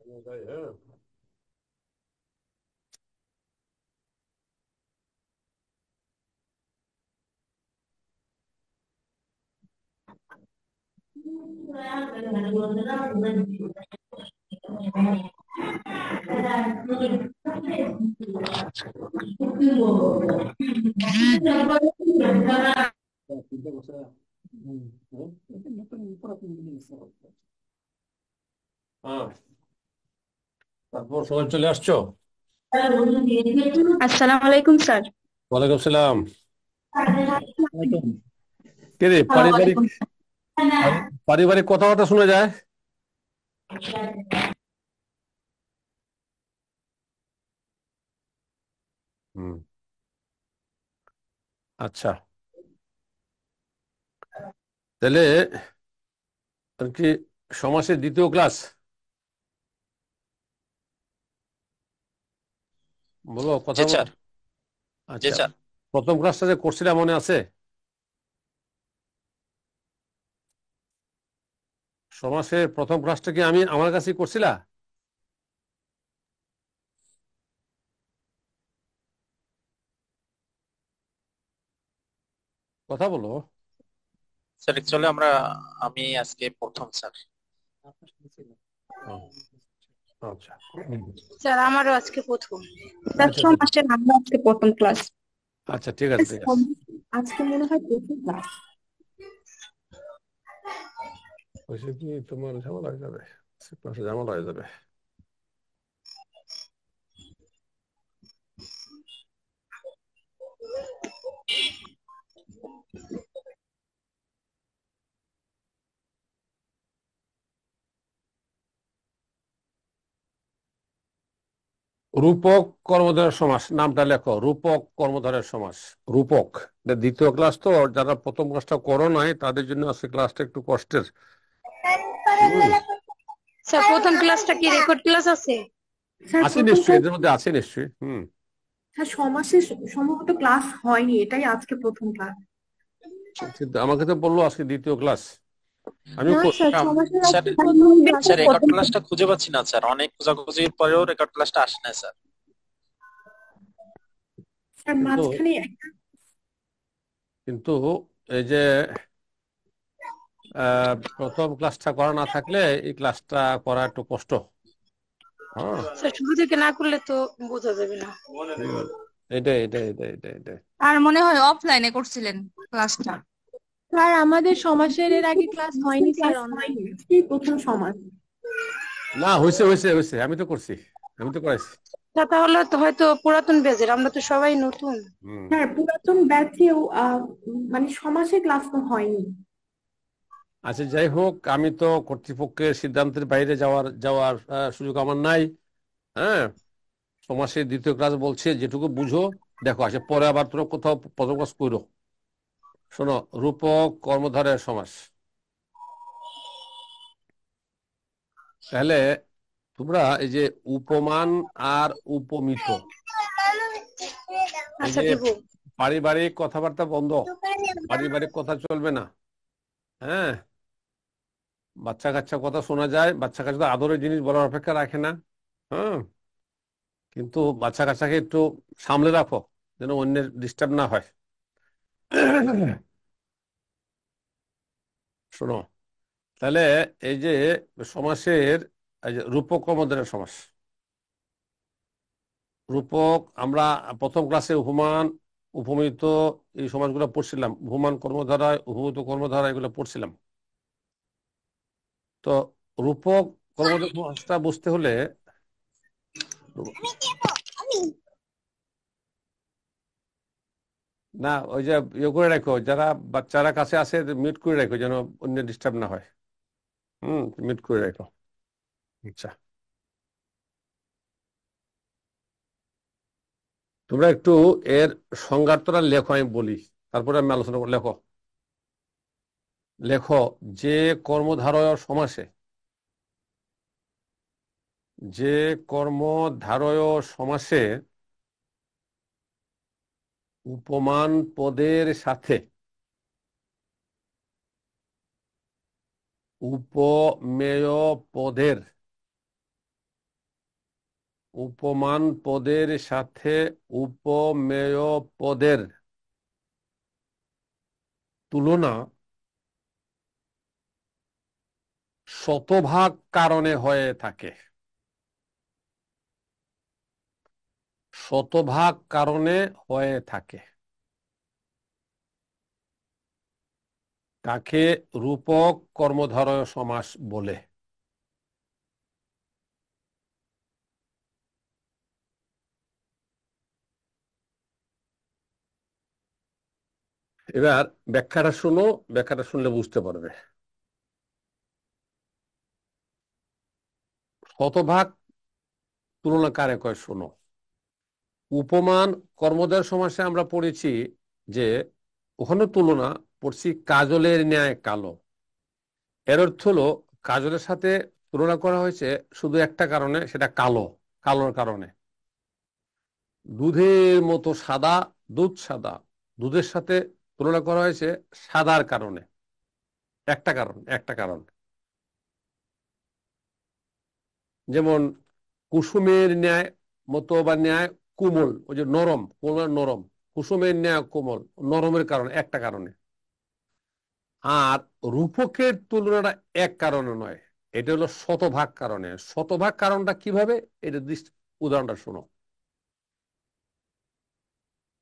তাই, হ্যাঁ। হ্যাঁ, তারপর সবাই চলে আসছো? আসসালামু আলাইকুম স্যার। ওয়ালাইকুম সালাম। কে রে, পারিবারিক পারিবারিক কথাবার্তা শোনা যায়। হুম। আচ্ছা, তাহলে আর কি, সমাজের দ্বিতীয় ক্লাস, বলো, কথা জি বলো। স্যার। জি আচ্ছা, স্যার। প্রথম ক্লাসটা যে করছিলাম মনে আছে? সমাজের প্রথম ক্লাসটা কি আমি আমার কাছেই করছিলা? কথা বলো। স্যার অ্যাকচুয়ালি আমি আজকে প্রথম স্যার। ও, আচ্ছা। হুম। স্যার আমারও আজকে প্রথম। স্যার আচ্ছা ঠিক আছে। মাস্টার আমরা আজকে প্রথম ক্লাস। আচ্ছা ঠিক আছে ঠিক আছে। আজকে মনে হয় প্রথম ক্লাস। ওইসব কি তোমার ঝামেলা হয়ে যাবে, ক্লাসে ঝামেলা হয়ে যাবে। রূপক কর্মধারয় সমাস, নামটা লেখো, রূপক কর্মধারয় সমাস। রূপক, এটা দ্বিতীয় ক্লাস তো, যারা প্রথম ক্লাসটা করো নাই তাদের জন্য আজকে ক্লাসটা একটু কষ্টের। হুম। স্যার প্রথম ক্লাসটা কি রেকর্ড ক্লাস আছে? স্যার আছে প্রথম নিশ্চয়ই, ক্লাস। এদের মধ্যে আছে নিশ্চয়ই। হুম। স্যার সমাসে সম্ভবত ক্লাস হয়নি, এটাই আজকে প্রথম ক্লাস। কিন্তু আমাকে তো বললো আজকে দ্বিতীয় ক্লাস। আমি না স্যার, সমাসের স্যার আজকে প্রথম ক্লাস। স্যার রেকর্ড ক্লাসটা খুঁজে পাচ্ছি না স্যার, অনেক খোঁজাখুঁজির পরেও রেকর্ড ক্লাসটা আসে না স্যার। স্যার কিন্তু মাঝখানে কিন্তু এই যে প্রথম ক্লাসটা করা না থাকলে এই ক্লাসটা করা একটু কষ্ট। হ্যাঁ। স্যার শুরু থেকে না করলে তো বোঝা যাবে না। হুম। এটাই। আর মনে হয় অফলাইনে করছিলেন ক্লাসটা। স্যার আমাদের সমাজের এর আগে ক্লাস হয়নি স্যার ক্লাস হয়নি, অনলাইনে। আজকেই প্রথম সমাস। না, হয়েছে হয়েছে হয়েছে, আমি তো করছি, আমি তো করাইছি। স্যার তাহলে তো হয়তো পুরাতন ব্যাচের, আমরা তো সবাই নতুন। হুম। হ্যাঁ, পুরাতন ব্যাচেও মানে সমাসে ক্লাস তো হয়নি। আচ্ছা যাই হোক, আমি তো কর্তৃপক্ষের সিদ্ধান্তের বাইরে যাওয়ার যাওয়ার সুযোগ আমার নাই। হ্যাঁ। সমাজের দ্বিতীয় ক্লাস বলছে, যেটুকু বুঝো দেখো, আসে পরে আবার তোমরা কোথাও প্রথম ক্লাস করো। শোনো, রূপক কর্মধারয় সমাস। তাহলে তোমরা এই যে উপমান আর উপমিত, এই আচ্ছা যে দিব। পারিবারিক কথাবার্তা বন্ধ, পারিবারিক কথা চলবে না। হ্যাঁ। বাচ্চা কাচ্চা কথা শোনা যায়, বাচ্চা কাচ্চা তো আদরের জিনিস বলার অপেক্ষা রাখে না। হ্যাঁ। কিন্তু বাচ্চা কাচ্চাকে একটু সামলে রাখো, যেন অন্যের ডিস্টার্ব না হয়। শোনো, তাহলে এই যে সমাসের, এই যে রূপক কর্মধারয় সমাস, রূপক আমরা প্রথম ক্লাসে উপমান উপমিত এই সমাসগুলো পড়ছিলাম, উপমান কর্মধারয় উপমিত কর্মধারয় এগুলো পড়ছিলাম। তো রূপক কর্মধারয় সমাসটা বুঝতে হলে, না ওই যে ইয়ে করে রাখো, যারা বাচ্চারা কাছে আছে মিউট করে রাখো, যেন অন্য ডিস্টার্ব না হয়। হুম, মিউট করে রাখো। আচ্ছা, তোমরা একটু এর সংজ্ঞাটা লেখো, আমি বলি, তারপরে আমি আলোচনা লেখো। লেখো যে কর্মধারয় সমাসে, যে কর্মধারয় সমাসে উপমান পদের সাথে উপমেয় পদের উপমান পদের সাথে উপমেয় পদের তুলনা শতভাগ কারণে হয়ে থাকে। শতভাগ কারণে হয়ে থাকে। তাকে রূপক কর্মধারয় সমাস বলে। এবার ব্যাখ্যাটা শুনো, ব্যাখ্যাটা শুনলে বুঝতে পারবে। শতভাগ তুলনা কারে কয় শোনো। উপমান কর্মধারয় সমাসে আমরা পড়েছি যে ওখানে তুলনা পড়ছি কাজলের ন্যায় কালো। এর অর্থ হলো কাজলের সাথে তুলনা করা হয়েছে শুধু একটা কারণে, সেটা কালো, কালোর কারণে। দুধের মতো সাদা, দুধ সাদা, দুধের সাথে তুলনা করা হয়েছে সাদার কারণে। একটা কারণ, একটা কারণ। যেমন কুসুমের ন্যায় মতো বা ন্যায় কোমল, ওই যে নরম, কোমল নরম, কুসুমের ন্যায় কোমল, নরমের কারণে, একটা কারণে। আর রূপকের তুলনাটা এক কারণে নয়, এটা হলো শতভাগ কারণে। শতভাগ কারণটা কিভাবে, এটা উদাহরণটা শোনো।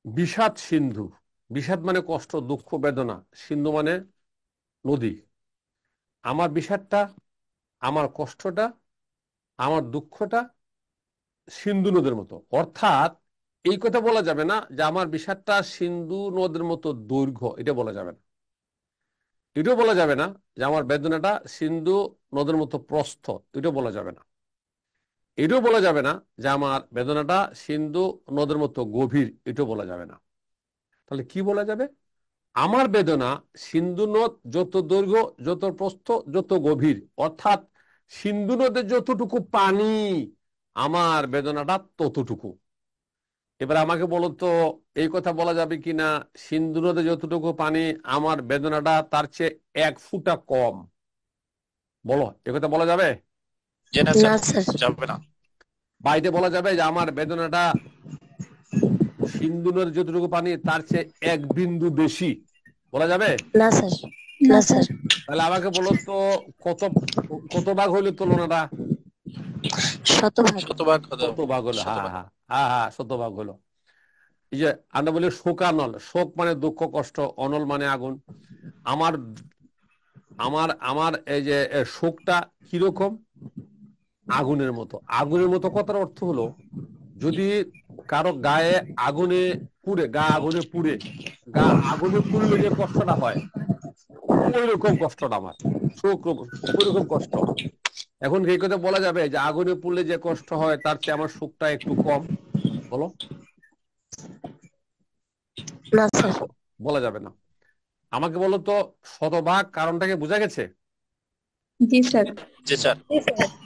বিষাদ সিন্ধু, বিষাদ মানে কষ্ট, দুঃখ, বেদনা, সিন্ধু মানে নদী। আমার বিষাদটা, আমার কষ্টটা, আমার দুঃখটা সিন্ধু নদের মতো। অর্থাৎ এই কথা বলা যাবে না যে আমার বিষাদটা সিন্ধু নদের মতো দৈর্ঘ্য, এটা বলা যাবে না। এটাও বলা যাবে না যে আমার বেদনাটা সিন্ধু নদের মতো প্রস্থ, এটাও বলা যাবে না। এটাও বলা যাবে না যে আমার বেদনাটা সিন্ধু নদের মতো গভীর, এটাও বলা যাবে না। তাহলে কি বলা যাবে? আমার বেদনা সিন্ধু নদ যত দৈর্ঘ্য, যত প্রস্থ, যত গভীর, অর্থাৎ সিন্ধু নদে যতটুকু পানি, আমার বেদনাটা ততটুকু। এবার আমাকে বলো তো, এই কথা বলা যাবে কিনা সিন্ধু নদে যতটুকু পানি, আমার বেদনাটা তার চেয়ে 1 ফুটা কম? বলো, এ কথা বলা যাবে? জি না না স্যার, স্যার। যাবে না। বাইরে বলা যাবে যে আমার বেদনাটা সিন্ধু নদে যতটুকু পানি তার চেয়ে 1 বিন্দু বেশি? বলা যাবে? না স্যার। না না স্যার। স্যার। তাহলে আমাকে বলো তো, কত কত ভাগ হইলো তুলনাটা? শতভাগ। শতভাগ হতো। শতভাগ হলো। হ্যাঁ শতভাগ। হ্যাঁ হ্যাঁ হ্যাঁ, শতভাগ হলো। এই যে আমরা বলি শোকানল, শোক মানে দুঃখ কষ্ট, অনল মানে আগুন। আমার আমার আমার এই যে শোকটা কিরকম? আগুনের মতো। আগুনের মতো কথার অর্থ হলো, যদি কারো গায়ে আগুনে পুড়ে, গা আগুনে পুড়ে, গা আগুনে পুড়লে যে কষ্টটা হয়, ওই রকম কষ্টটা আমার শোক, ওই রকম কষ্ট। এখন এই কথা বলা যাবে যে আগুনে পুড়লে যে কষ্ট হয় তার চেয়ে আমার শোকটা একটু কম? বলো। না স্যার। বলা যাবে না। আমাকে বলো তো, শতভাগ কারণটাকে বোঝা গেছে? জি স্যার। জি স্যার।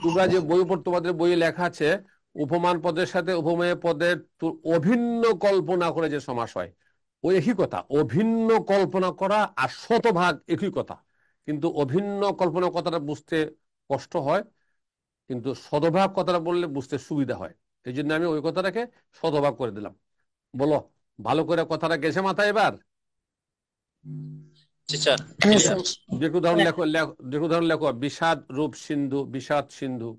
তোমরা যে বই পড়, তোমাদের বইয়ে লেখা আছে উপমান পদের সাথে উপমেয় পদের অভিন্ন কল্পনা করে যে সমাস হয়, ওই একই কথা। অভিন্ন কল্পনা করা আর শতভাগ একই কথা, কিন্তু অভিন্ন কল্পনা কথাটা বুঝতে কষ্ট হয়, কিন্তু শতভাগ কথাটা বললে বুঝতে সুবিধা হয়। এই জন্য আমি ওই কথাটাকে শতভাগ করে দিলাম। বলো, ভালো করে কথাটা গেছে মাথায় এবার? জি স্যার, হ্যাঁ ক্লিয়ার। স্যার। দেখো উদাহরণ লেখো, দেখো উদাহরণ লেখো। বিষাদ রূপ সিন্ধু, বিষাদ সিন্ধু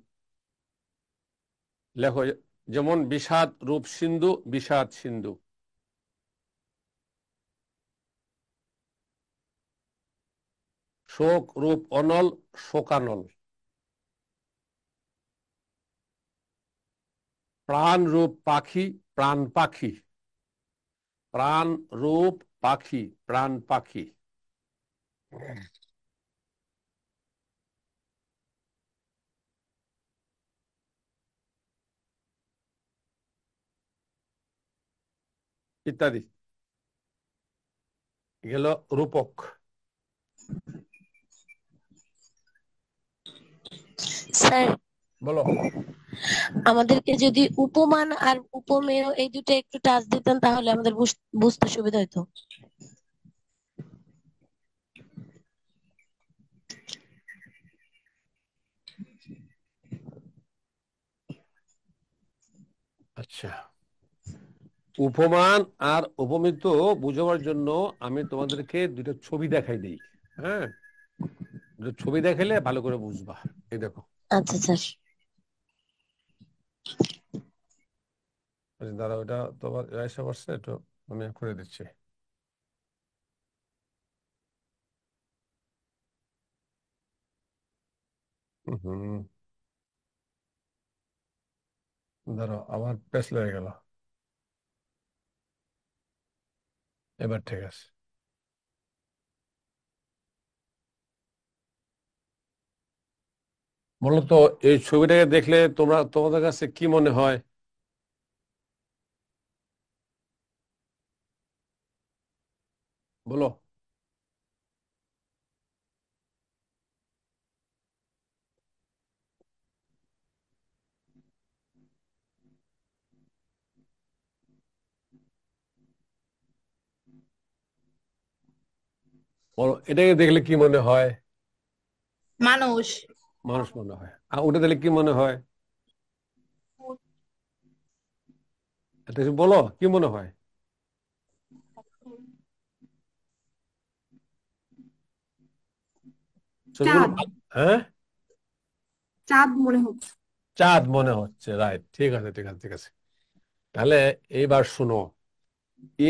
লেখো। যেমন বিষাদ রূপ সিন্ধু, বিষাদ সিন্ধু। শোক রূপ অনল, শোকানল। প্রাণ রূপ পাখি, প্রাণ পাখি। প্রাণ রূপ পাখি, প্রাণ পাখি। ইত্যাদি গেল রূপক। স্যার, বলো। আমাদেরকে যদি উপমান আর উপমেয় এই দুটো একটু টাচ দিতেন তাহলে আমাদের বুঝতে সুবিধা হতো। আচ্ছা, উপমান আর উপমিত বোঝাবার জন্য আমি তোমাদেরকে দুটো ছবি দেখাই দিই। হ্যাঁ, দুটো ছবি দেখাইলে ভালো করে বুঝবা। এই দেখো, আচ্ছা স্যার। আচ্ছা, দাঁড়াও, এটা তোমার এসে পড়ছে, একটু আমি করে দিচ্ছি। হুম, দাঁড়াও, আবার পেস লেগে গেল। এবার ঠিক আছে। বলো তো, এই ছবিটাকে দেখলে তোমাদের কাছে কি মনে হয়? বলো। বলো, এটাকে দেখলে কি মনে হয়? মানুষ। মানুষ মনে হয়। আর ওটা দেখলে কি মনে হয়? এটা একটু বলো, কি মনে হয়? ছবিগুলো চাঁদ। হ্যাঁ, চাঁদ মনে হচ্ছে। চাঁদ মনে হচ্ছে, রাইট। ঠিক আছে, ঠিক আছে, ঠিক আছে। তাহলে এইবার শোনো,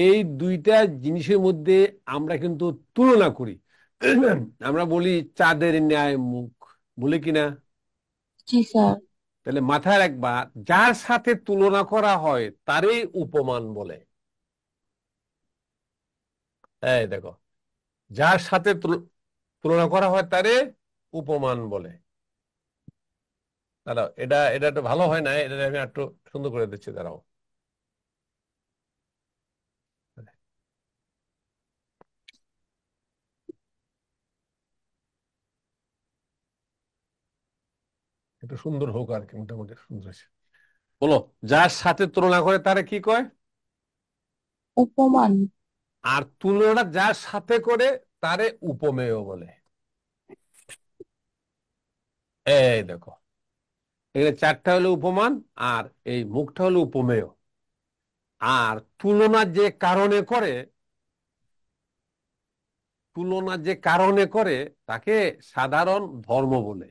এই দুইটা জিনিসের মধ্যে আমরা কিন্তু তুলনা করি। আমরা বলি চাঁদের ন্যায় মুখ, বলি কিনা? জি স্যার। তাহলে মাথায় রাখবা, যার সাথে তুলনা করা হয় তারই উপমান বলে। এই দেখো, যার সাথে তুলনা করা হয় তারে উপমান বলে। দাঁড়াও, এটা এটা একটু ভালো হয় না, এটা আমি একটু সুন্দর করে দিচ্ছি, দাঁড়াও। একটু সুন্দর হোক আর কি, মোটামুটি সুন্দর হয়েছে। বলো, যার সাথে তুলনা করে তারে কি কয়? উপমান। আর তুলনাটা যার সাথে করে তারে উপমেয় বলে। এই দেখো, এখানে চারটা হলো উপমান, আর এই মুখটা হলো উপমেয়। আর তুলনা যে কারণে করে তাকে সাধারণ ধর্ম বলে।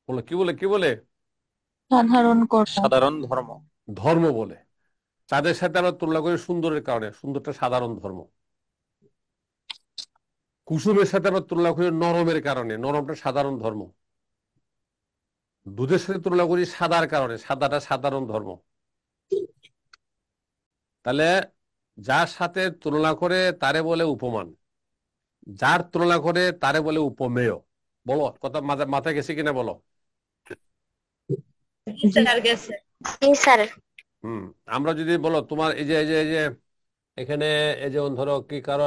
বলো, কি বলে, কি বলে? সাধারণ কর্ম। সাধারণ ধর্ম। ধর্ম বলে। তাদের সাথে আমরা তুলনা করি সুন্দরের কারণে, সুন্দরটা সাধারণ ধর্ম। কুসুমের সাথে আমরা তুলনা করি নরমের কারণে, নরমটা সাধারণ ধর্ম। দুধের সাথে তুলনা করি সাদার কারণে, সাদাটা সাধারণ ধর্ম। তাহলে যার সাথে তুলনা করে তারে বলে উপমান, যার তুলনা করে তারে বলে উপমেয়। বলো, কথা মাথায় গেছে কিনা বলো। স্যার গেছে। জি স্যার। হুম, আমরা যদি বলো তোমার এই যে এখানে, এই যেমন ধরো কি কারো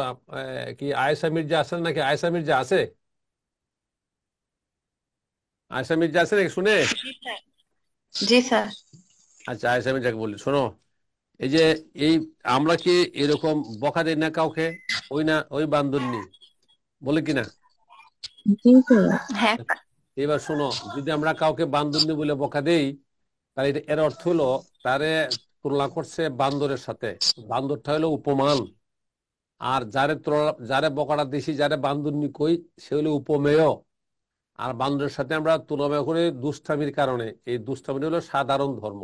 কি আয়েশা মির্জা আছেন নাকি? আয়েশা মির্জা আছে? আয়েশা মির্জা আছে নাকি শুনে? জি স্যার। আচ্ছা, আয়েশা মির্জাকে বলি, শোনো। এই যে এই আমরা কি এরকম বকা দিই না কাউকে? ওই না, ওই বান্দরনি, বলে কিনা? জি স্যার। হ্যাঁ। এবার শোনো, যদি আমরা কাউকে বান্দরনি বলে বকা দেই, তাহলে এর অর্থ হলো তারে তুলনা করছে বান্দরের সাথে। বান্দরটা হলো উপমান। আর যারে বকাটা দিছি, যারে বান্দরনি কই, সে হলো উপমেয়। আর বান্দরের সাথে আমরা তুলনা করি দুষ্টামির কারণে। এই দুষ্টামি হলো সাধারণ ধর্ম।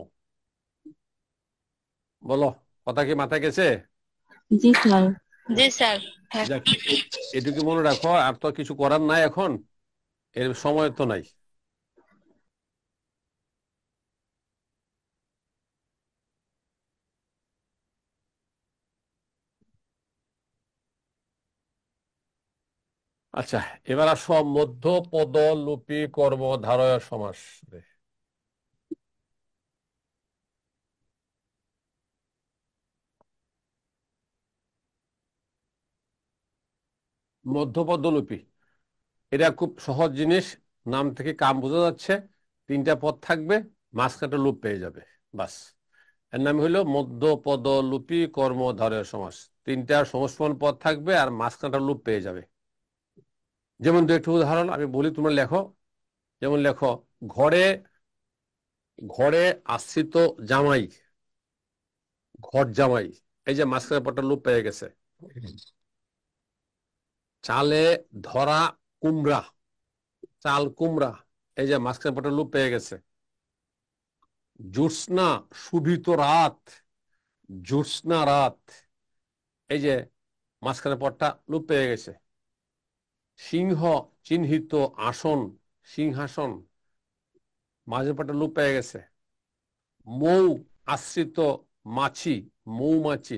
বলো, কথা কি মাথায় গেছে? জি স্যার। জি স্যার। হ্যাঁ। যাক, এটুকু মনে রাখো, আর তো কিছু করার নাই এখন, এর সময় তো নাই। আচ্ছা, এবার আসো মধ্যপদ লোপী কর্মধারয় সমাস। মধ্যপদ লোপী, এটা খুব সহজ জিনিস। নাম থেকে কাম বোঝা যাচ্ছে। তিনটা পদ থাকবে, মাঝখানটা লোপ পেয়ে যাবে, বাস। এর নাম হইলো মধ্যপদ লোপী কর্মধারয় সমাস। তিনটা সমস্পন পদ থাকবে আর মাঝখানটা লোপ পেয়ে যাবে। যেমন দু একটু উদাহরণ আমি বলি, তোমরা লেখো। যেমন লেখো, ঘরে ঘরে আশ্রিত জামাই। ঘর জামাই, এই যে মাঝখানে পরটা লোপ পেয়ে গেছে। চালে ধরা কুমড়া, চাল কুমড়া, এই যে মাঝখানে পরটা লোপ পেয়ে গেছে। জ্যোৎস্না শুভিত রাত, জ্যোৎস্না রাত, এই যে মাঝখানে পরটা লোপ পেয়ে গেছে। সিংহ চিহ্নিত আসন, সিংহাসন, মাঝের পরটা লোপ পেয়ে গেছে। মৌ আশ্রিত মাছি, মৌমাছি,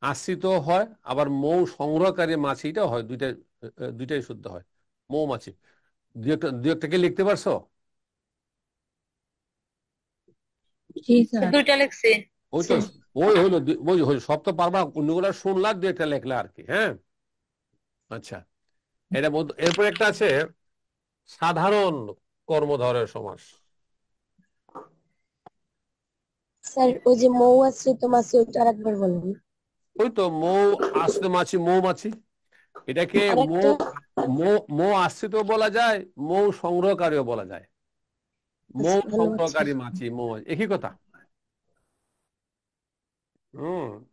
আশ্রিত হয় আবার মৌ সংগ্রহকারী মাছিটাও হয়, দুইটাই শুদ্ধ হয়। মৌমাছি, দুই একটা কি লিখতে পারছো? জি স্যার। দুইটা লিখছি। ওই তো, ওই হইলো ওই সব তো পারবা, অন্যগুলো শুনলা, দুই একটা লেখলা আর কি। হ্যাঁ, আচ্ছা, এটা এরপর একটা আছে সাধারণ কর্মধারয় সমাস। স্যার ওই যে মৌ আশ্রিত মাছি ওইটা আরেকবার বলুন। ওই তো মৌ আশ্রিত মাছি, মৌমাছি, এটাকে মৌ আরেকটা। মৌ আশ্রিত বলা যায়, মৌ সংগ্রহকারীও বলা যায়। মৌ আচ্ছা, ধন্যবাদ স্যার। সংগ্রহকারী মাছি, মৌ একই কথা।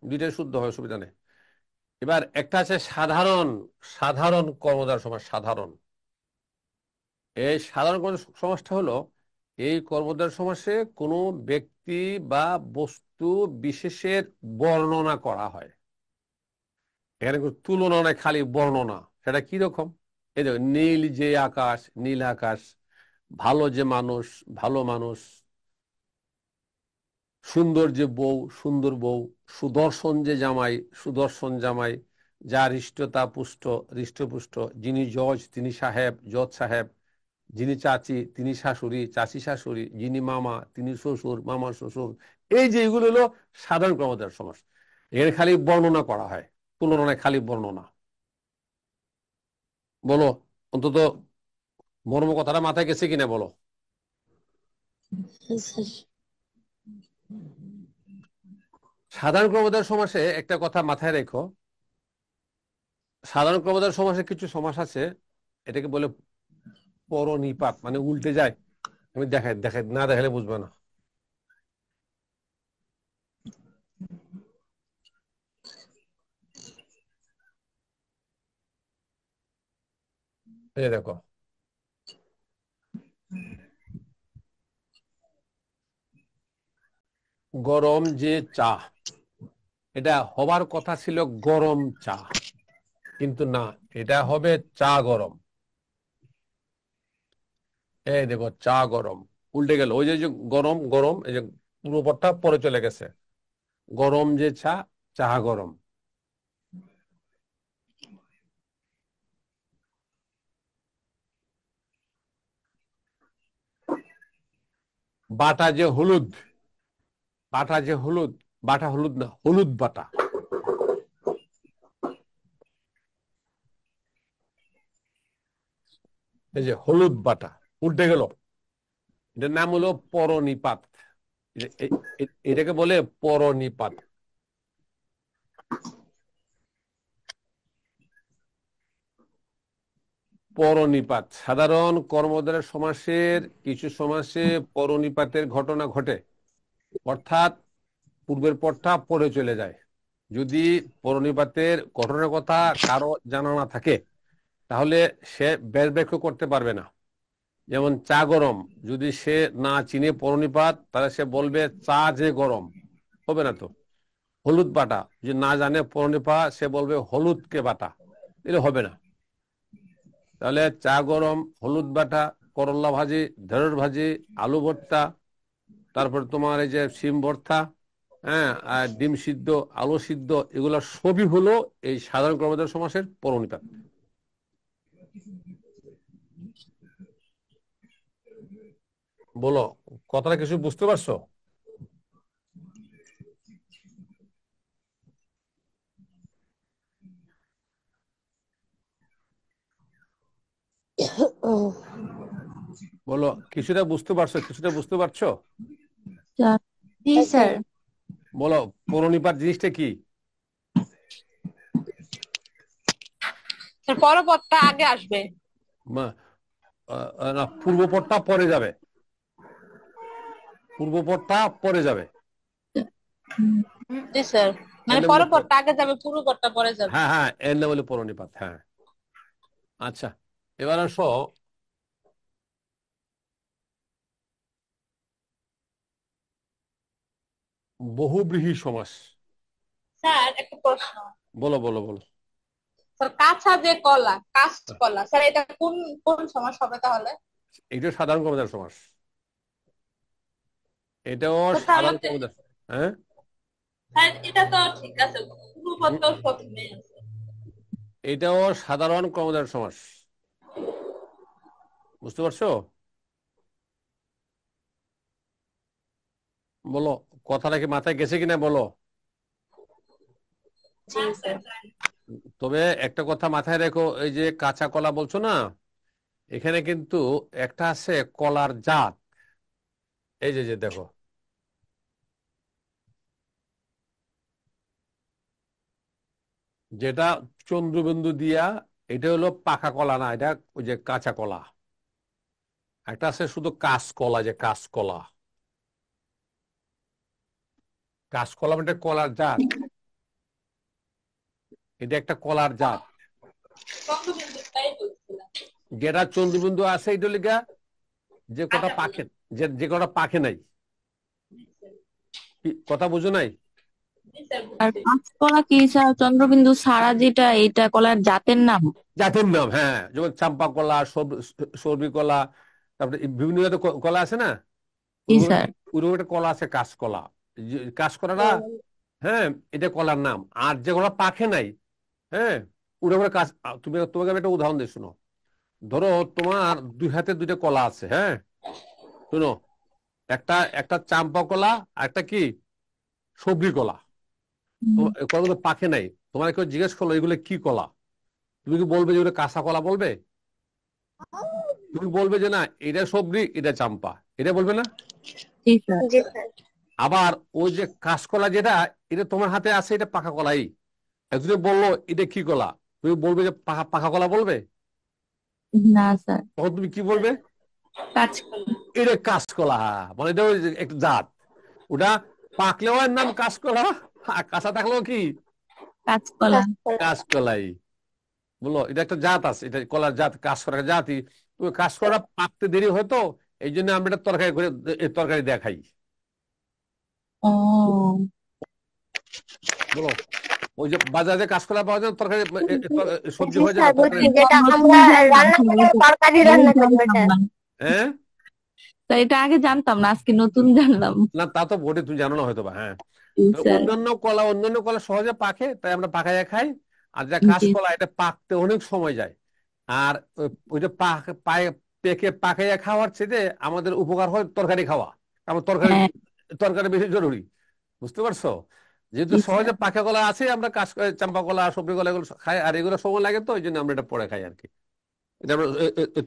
দুইটাই শুদ্ধ হয়, অসুবিধা নেই। এবার একটা আছে সাধারণ, সাধারণ কর্মধারয় সমাস। সাধারণ, এই সাধারণ কর্মধারয় সমাসটা হলো, এই কর্মধারয় সমাসে কোনো ব্যক্তি বা বস্তু বিশেষের বর্ণনা করা হয়। এখানে কোনো তুলনা নয়, খালি বর্ণনা। সেটা কি রকম? এই দেখো, নীল যে আকাশ, নীল আকাশ, ভালো যে মানুষ, ভালো মানুষ, সুন্দর যে বউ, সুন্দর বউ, সুদর্শন যে জামাই, সুদর্শন জামাই, যার হৃষ্টতা পুষ্ট, হৃষ্টপুষ্ট, যিনি জজ তিনি সাহেব, জজ সাহেব, যিনি চাচি তিনি শাশুড়ি, চাচি শাশুড়ি, যিনি মামা তিনি শ্বশুর, মামা শ্বশুর। এই যে এগুলো হলো সাধারণ কর্মধারয় সমাস। এখানে খালি বর্ণনা করা হয়, তুলনায় খালি বর্ণনা। বলো, অন্তত মর্ম কথাটা মাথায় গেছে কিনা বলো। হ্যাঁ, স্যার। সাধারণ কর্মধারয় সমাসে একটা কথা মাথায় রেখো, সাধারণ কর্মধারয় সমাসে কিছু সমাস আছে, এটাকে বলে পরনিপাত, মানে উল্টে যায়। আমি দেখাই দেখাই, না দেখালে বুঝবে না। এই দেখো, গরম যে চা, এটা হবার কথা ছিল গরম চা, কিন্তু না, এটা হবে চা গরম। এই দেখো, চা গরম উল্টে গেল। ওই যে যে গরম গরম, এই যে পূর্বপরটা পরে চলে গেছে। গরম যে চা, চা গরম। বাটা যে হলুদ, বাটা যে হলুদ, বাটা হলুদ না, হলুদ বাটা। এই যে হলুদ বাটা উল্টে গেল, এটার নাম হলো পরনিপাত। এটাকে বলে পরনিপাত। পরনিপাত সাধারণ কর্মধারয় সমাসের কিছু সমাসে পরনিপাতের ঘটনা ঘটে, অর্থাৎ পূর্বের পরটা পরে চলে যায়। যদি পরনিপাতের ঘটনার কথা কারো জানা না থাকে, তাহলে সে ব্যাস ব্যাখ্যা করতে পারবে না। যেমন চা গরম, যদি সে না চিনে পরনিপাত, তাহলে সে বলবে চা যে গরম, হবে না তো। হলুদ বাটা, যদি না জানে পরনিপাত, সে বলবে হলুদকে বাটা, এটা হবে না। তাহলে চা গরম, হলুদ বাটা, করল্লা ভাজি, ঢেঁড়স ভাজি, আলু ভর্তা, তারপর তোমার এই যে শিম ভর্তা, হ্যাঁ, আর ডিম সিদ্ধ, আলু সিদ্ধ, এগুলো সবই হলো এই সাধারণ কর্মধারয় সমাসের পরনিপাত। বলো, কথাটা কিছু বুঝতে পারছো? বলো, কিছুটা বুঝতে পারছো? কিছুটা বুঝতে পারছো? জি স্যার। বলো, পরনিপাত জিনিসটা কি? পরপরটা আগে আসবে। না, পূর্বপরটা পরে যাবে, পূর্বপরটা পরে যাবে। জি স্যার, মানে এর নাম হলো পরপরটা আগে যাবে, পুরো পরটা পরে যাবে। হ্যাঁ হ্যাঁ, এর নাম হলো পরনিপাত। হ্যাঁ, আচ্ছা, এবার আসো বহুব্রীহি সমাস। স্যার একটা প্রশ্ন। বলো বলো বলো। স্যার কাঁচা যে কলা, কাঁচ কলা, স্যার এটা কোন কোন সমাস হবে তাহলে? এটা সাধারণ কর্মধারয় সমাস, এটাও স্যার তাহলে সাধারণ কর্মধারয়। হ্যাঁ, স্যার এটা তো ঠিক আছে, পুরো পদ তো প্রথমে আছে। এটাও সাধারণ কর্মধারয় সমাস, বুঝতে পারছো? বলো, কথাটা কি মাথায় গেছে কিনা বলো। জি স্যার। তবে একটা কথা মাথায় রেখো, এই যে কাঁচা কলা বলছো না, এখানে কিন্তু একটা আছে কলার জাত। এই যে যে দেখো, যেটা চন্দ্রবিন্দু দিয়া, এটা হলো পাকা কলা না, এটা ওই যে কাঁচা কলা। একটা আছে শুধু কাঁচকলা, যে কাঁচকলা, কাঁচকলা মানে কলার জাত, এটা একটা কলার জাত। চন্দ্রবিন্দু তাই বলছিলাম। যেটা চন্দ্রবিন্দু আছে এটা লিগা যে কটা আচ্ছা পাখে, যে কটা পাখে নাই। কথা বুঝো নাই? জি স্যার আর বুঝছি। কাঁচকলা কি স্যার? চন্দ্রবিন্দু ছাড়া যেটা, এটা কলার জাতের নাম? জাতের নাম, হ্যাঁ, যেমন চাম্পা কলা, সর্বি কলা, তারপরে বিভিন্ন জাতের কলা আছে না, জি স্যার। ওরকম একটা কলা আছে কাঁচকলা। কাঁচকলাটা, হ্যাঁ, এটা কলার নাম। আর যেগুলো পাখে নাই, হ্যাঁ, ওটা করে কাজ। তুমি, তোমাকে আমি একটা উদাহরণ দিই, শোনো। ধরো তোমার দুই হাতে দুইটা কলা আছে, হ্যাঁ, শোনো, একটা একটা চাম্পা কলা আর একটা কি সবরি কলা। কলাগুলো পাখে নাই, তোমার কেউ জিজ্ঞেস করলো এগুলো কি কলা, তুমি কি বলবে যে ওটা কাঁচা কলা বলবে? তুমি বলবে যে না, এটা সবরি, এটা চাম্পা, এটা বলবে না? জি স্যার। আবার ওই যে কাঁচকলা যেটা, এটা তোমার হাতে আছে, এটা পাকা কলাই। একজনে বললো এটা কি কলা, তুমি বলবে যে পাকা পাকা কলা বলবে? না স্যার। তখন তুমি কি বলবে? কাঁচকলা। এটা কাঁচকলা, মানে এটা ওই যে একটা জাত। ওটা পাকলেও এর নাম কাঁচকলা, আর কাঁচা থাকলেও কি কাঁচকলা। কাঁচকলাই। বলো, এটা একটা জাত আছে, এটা কলার জাত, কাঁচকলা জাতি। তুমি কাঁচকলা পাকতে দেরি হয়তো, এই জন্য আমরা এটা তরকারি করে, তরকারি দেখাই। ও বলো, ওই যে বাজারে কাঁচকলা পাওয়া যায় না, তরকারি, সবজি জি হয়ে যায় স্যার না তরকারি। বুঝছি, যেটা আমরা রান্না করে তরকারি রান্না করি ওটা। হ্যাঁ, স্যার এটা আগে জানতাম না, আজকে নতুন জানলাম। না তা তো বটে, তুমি জানো না হয়তো বা। হ্যাঁ, জি স্যার। অন্যান্য কলা সহজে পাকে, তাই আমরা পাকাইয়া খাই। আর যা জি কাঁচকলা, এটা পাকতে অনেক সময় যায়। আর ওইটা পেকে পাকাইয়া খাওয়ার চেয়ে আমাদের উপকার হয় তরকারি খাওয়া। আমার তরকারি, হ্যাঁ। তরকারি বেশি জরুরি, বুঝতে পারছো? যেহেতু জি সহজে স্যার। পাকা কলা আছে, আমরা চাম্পা কলা, সবজি কলা এগুলো খাই, আর এগুলো সময় লাগে, তো ওই জন্য আমরা এটা পরে খাই আর কি। এটা আমরা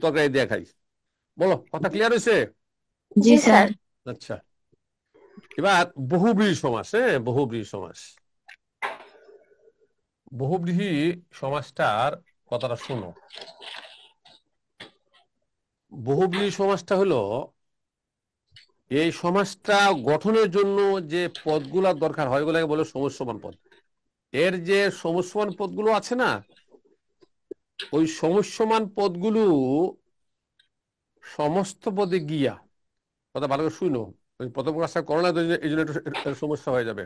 তরকারি দিয়ে খাই। বলো, কথা ক্লিয়ার হয়েছে? জি স্যার। আচ্ছা, এবার বহুব্রীহি সমাস। হ্যাঁ, বহুব্রীহি সমাস, বহুব্রীহি সমাসটার কথাটা শোনো। বহুব্রীহি সমাসটা হলো, এই সমাসটা গঠনের জন্য যে পদগুলোর দরকার হয়, ওগুলোকে বলে সমস্যমান পদ। এর যে সমস্যমান পদগুলো আছে না, ওই সমস্যমান পদগুলো সমস্ত পদে গিয়া, কথা ভালো করে শুনো, ওই প্রথম ক্লাসটা করো না তো, এই জন্য একটু সমস্যা হয়ে যাবে।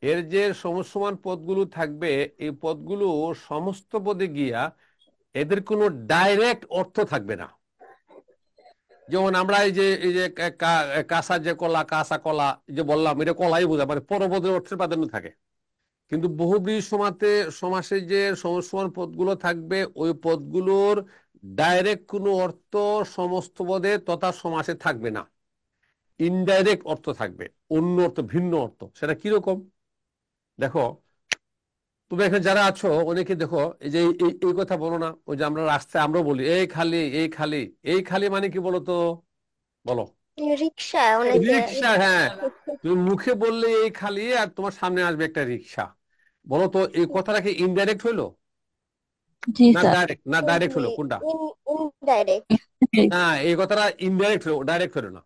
এর যে সমস্যমান পদগুলো থাকবে, এই পদগুলো সমস্ত পদে গিয়া এদের কোনো ডাইরেক্ট অর্থ থাকবে না। যেমন আমরা এই যে কাঁচা যে কলা, কাঁচা কলা যে বললাম, এটা কলাই বোঝা, মানে পরপদের অর্থের প্রাধান্য থাকে। কিন্তু বহুব্রীহি সমাসে যে সমস্যমান পদগুলো থাকবে, ওই পদগুলোর ডাইরেক্ট কোনো অর্থ সমস্ত পদে তথা সমাসে থাকবে না, ইনডাইরেক্ট অর্থ থাকবে, অন্য অর্থ, ভিন্ন অর্থ। সেটা কিরকম দেখো, তুমি এখানে যারা আছো অনেকে দেখো, এই যে এই কথা বলো না, ওই যে আমরা রাস্তায় আমরা বলি এই খালি, এই খালি। এই খালি মানে কি বলো তো, বলো। রিক্সা অনেকে রিক্সা, হ্যাঁ। তুমি মুখে বললে এই খালি, আর তোমার সামনে আসবে একটা রিক্সা। বলো তো, এই কথাটা কি ইনডাইরেক্ট হইলো জি না স্যার। ডাইরেক্ট? না ডাইরেক্ট হলো কোনটা? ইনডাইরেক্ট। না, এই কথাটা ইনডাইরেক্ট হলো, ডাইরেক্ট হলো না।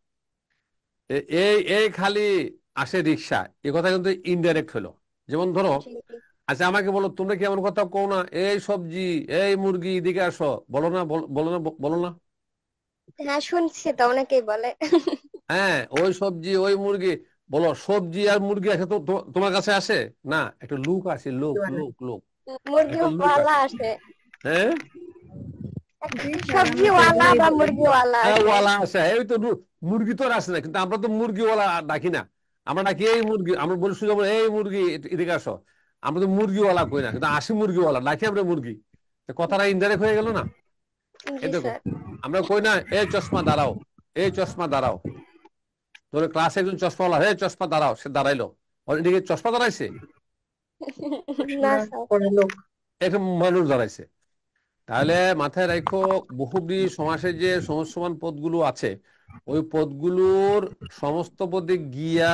এই এই খালি, আসে রিক্সা, এ কথা কিন্তু ইনডাইরেক্ট হলো। যেমন ধরো, আচ্ছা আমাকে বলো, তোমরা কি এমন কথা কও না, এই সবজি, এই মুরগি, এদিকে আসো, বলো না? বলো না? বলো না? হ্যাঁ, শুনছি তো, অনেকেই বলে। হ্যাঁ, ওই সবজি, ওই মুরগি। বলো, সবজি আর মুরগি আসে তো তোমার কাছে আসে না? একটা লোক আসে, লোক লোক লোক, মুরগি একটা লোক ওয়ালা আসে। আসে, হ্যাঁ, সবজিওয়ালা বা মুরগিওয়ালা হ্যাঁ, আসে। ওয়ালা আসে। এই তো মুরগি তো আর আসে না, কিন্তু আমরা তো মুরগিওয়ালা ডাকি না। আমরা ডাকি এই মুরগি, আমরা বলি শুধু এই মুরগি, এদিকে আসো। আমরা তো মুরগিওয়ালা কই না, কিন্তু আসি মুরগিওয়ালা, ডাকি আমরা মুরগি। তো কথাটা ইনডাইরেক্ট হয়ে গেল না? এই জি দেখো, স্যার। আমরা কই না, এই চশমা দাঁড়াও, এই চশমা দাঁড়াও। তোর ক্লাসে একজন চশমাওয়ালা, হে চশমা দাঁড়াও, সে দাঁড়াইলো, এদিকে চশমা দাঁড়াইছে, না স্যার। একটা মানুষ দাঁড়াইছে। তাহলে মাথায় রাখো, বহুব্রী সমাসে যে সমস্যমান পদগুলো আছে, ওই পদগুলোর সমস্ত পদে গিয়া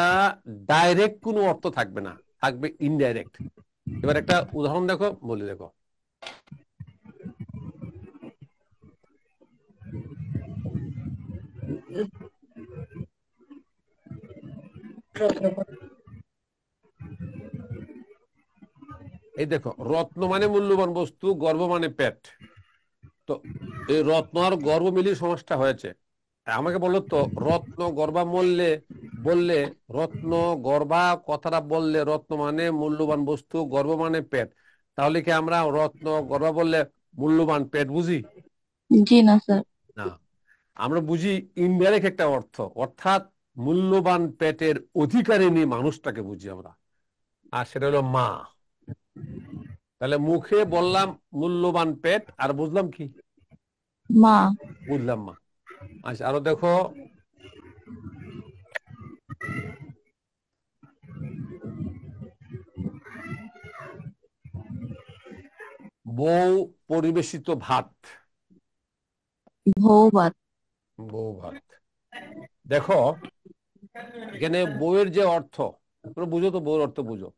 ডাইরেক্ট কোনো অর্থ থাকবে না, থাকবে ইনডাইরেক্ট। এবার একটা উদাহরণ দেখো, বলে দেখো। এই দেখো, রত্ন মানে মূল্যবান বস্তু, গর্ভ মানে পেট। তো এই রত্ন আর গর্ভ মিলিয়ে সমাজটা হয়েছে। আমাকে বললো তো, রত্ন গর্ভা বললে রত্ন গর্ভা কথাটা বললে, রত্ন মানে মূল্যবান বস্তু, গর্ভ মানে পেট, তাহলে কি আমরা রত্ন গর্ভা বললে মূল্যবান পেট বুঝি? জি না স্যার। না, আমরা বুঝি ইনডাইরেক্ট একটা অর্থ, অর্থাৎ মূল্যবান পেটের অধিকারিণী মানুষটাকে বুঝি আমরা, আর সেটা হলো মা। তাহলে মুখে বললাম মূল্যবান পেট, আর বুঝলাম কি? মা। বুঝলাম মা। আচ্ছা, আরো দেখো, বউ পরিবেশিত ভাত। বউ ভাত। বউ ভাত, দেখো এখানে বউয়ের যে অর্থ, তোমরা বুঝো তো, বউয়ের অর্থ বুঝো,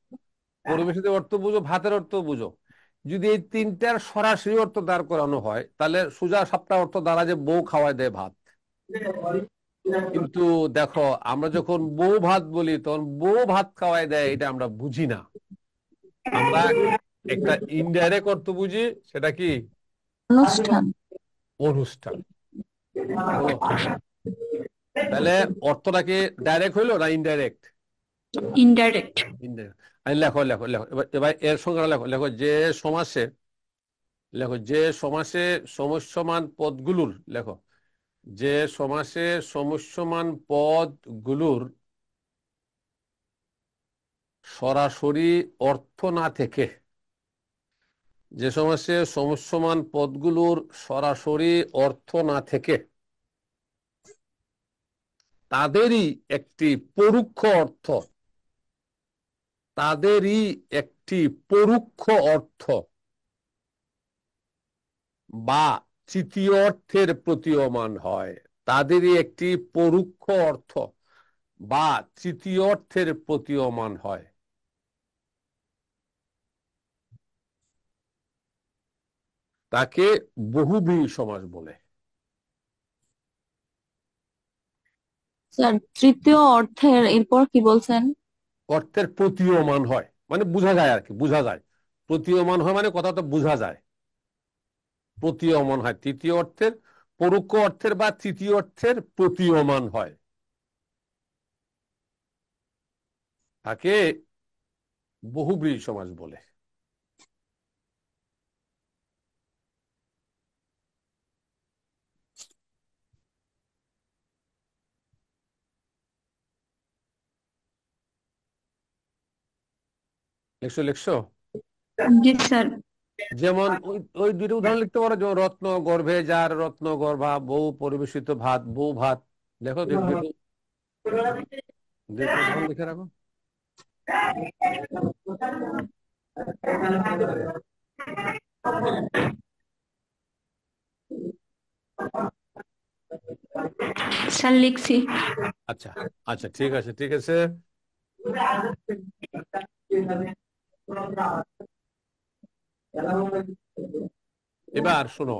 পরিবেশিত অর্থ বুঝো, ভাতের অর্থ বুঝো। যদি এই তিনটার সরাসরি অর্থ দাঁড় করানো হয়, তাহলে সোজা সাপটা অর্থ দ্বারা যে বউ খাওয়ায় দেয় ভাত। কিন্তু দেখো, আমরা যখন বউ ভাত বলি, তখন বউ ভাত খাওয়ায় দেয়, এটা আমরা বুঝি না। আমরা একটা ইনডাইরেক্ট অর্থ বুঝি, সেটা কি? অনুষ্ঠান। অনুষ্ঠান। তাহলে অর্থটা কি ডাইরেক্ট হইলো না ইনডাইরেক্ট? ইনডাইরেক্ট। লেখো লেখো লেখো, এবার এর সঙ্গে লেখো, লেখো যে সমাসে সমস্যমান পদগুলোর, লেখো যে সমাসে সমস্যমান পদগুলোর সরাসরি অর্থ না থেকে, যে সমাসে সমস্যমান পদগুলোর সরাসরি অর্থ না থেকে তাদেরই একটি পরোক্ষ অর্থ, তাদেরই একটি পরোক্ষ অর্থ বা তৃতীয় অর্থের প্রতীয়মান হয়, তাদেরই একটি পরোক্ষ অর্থ বা তৃতীয় অর্থের প্রতীয়মান হয়, তাকে বহুব্রীহি সমাস বলে। স্যার তৃতীয় অর্থের এরপর কি বলছেন? অর্থের প্রতীয়মান হয় মানে বোঝা যায় আর কি, বোঝা যায়। প্রতীয়মান হয় মানে কথাটা বোঝা যায়, প্রতীয়মান হয় তৃতীয় অর্থের, পরোক্ষ অর্থের বা তৃতীয় অর্থের প্রতীয়মান হয়, তাকে বহুব্রীহি সমাস বলে। লিখছো লিখছো? জি স্যার। যেমন ওই দুইটা উদাহরণ লিখতে পারো, যেমন রত্ন গর্ভে যার, রত্ন গর্ভা, বউ পরিবেশিত ভাত, বউ ভাত। দেখো উদাহরণ লিখে রাখো। স্যার লিখছি। আচ্ছা আচ্ছা, ঠিক আছে ঠিক আছে। এবার শোনো,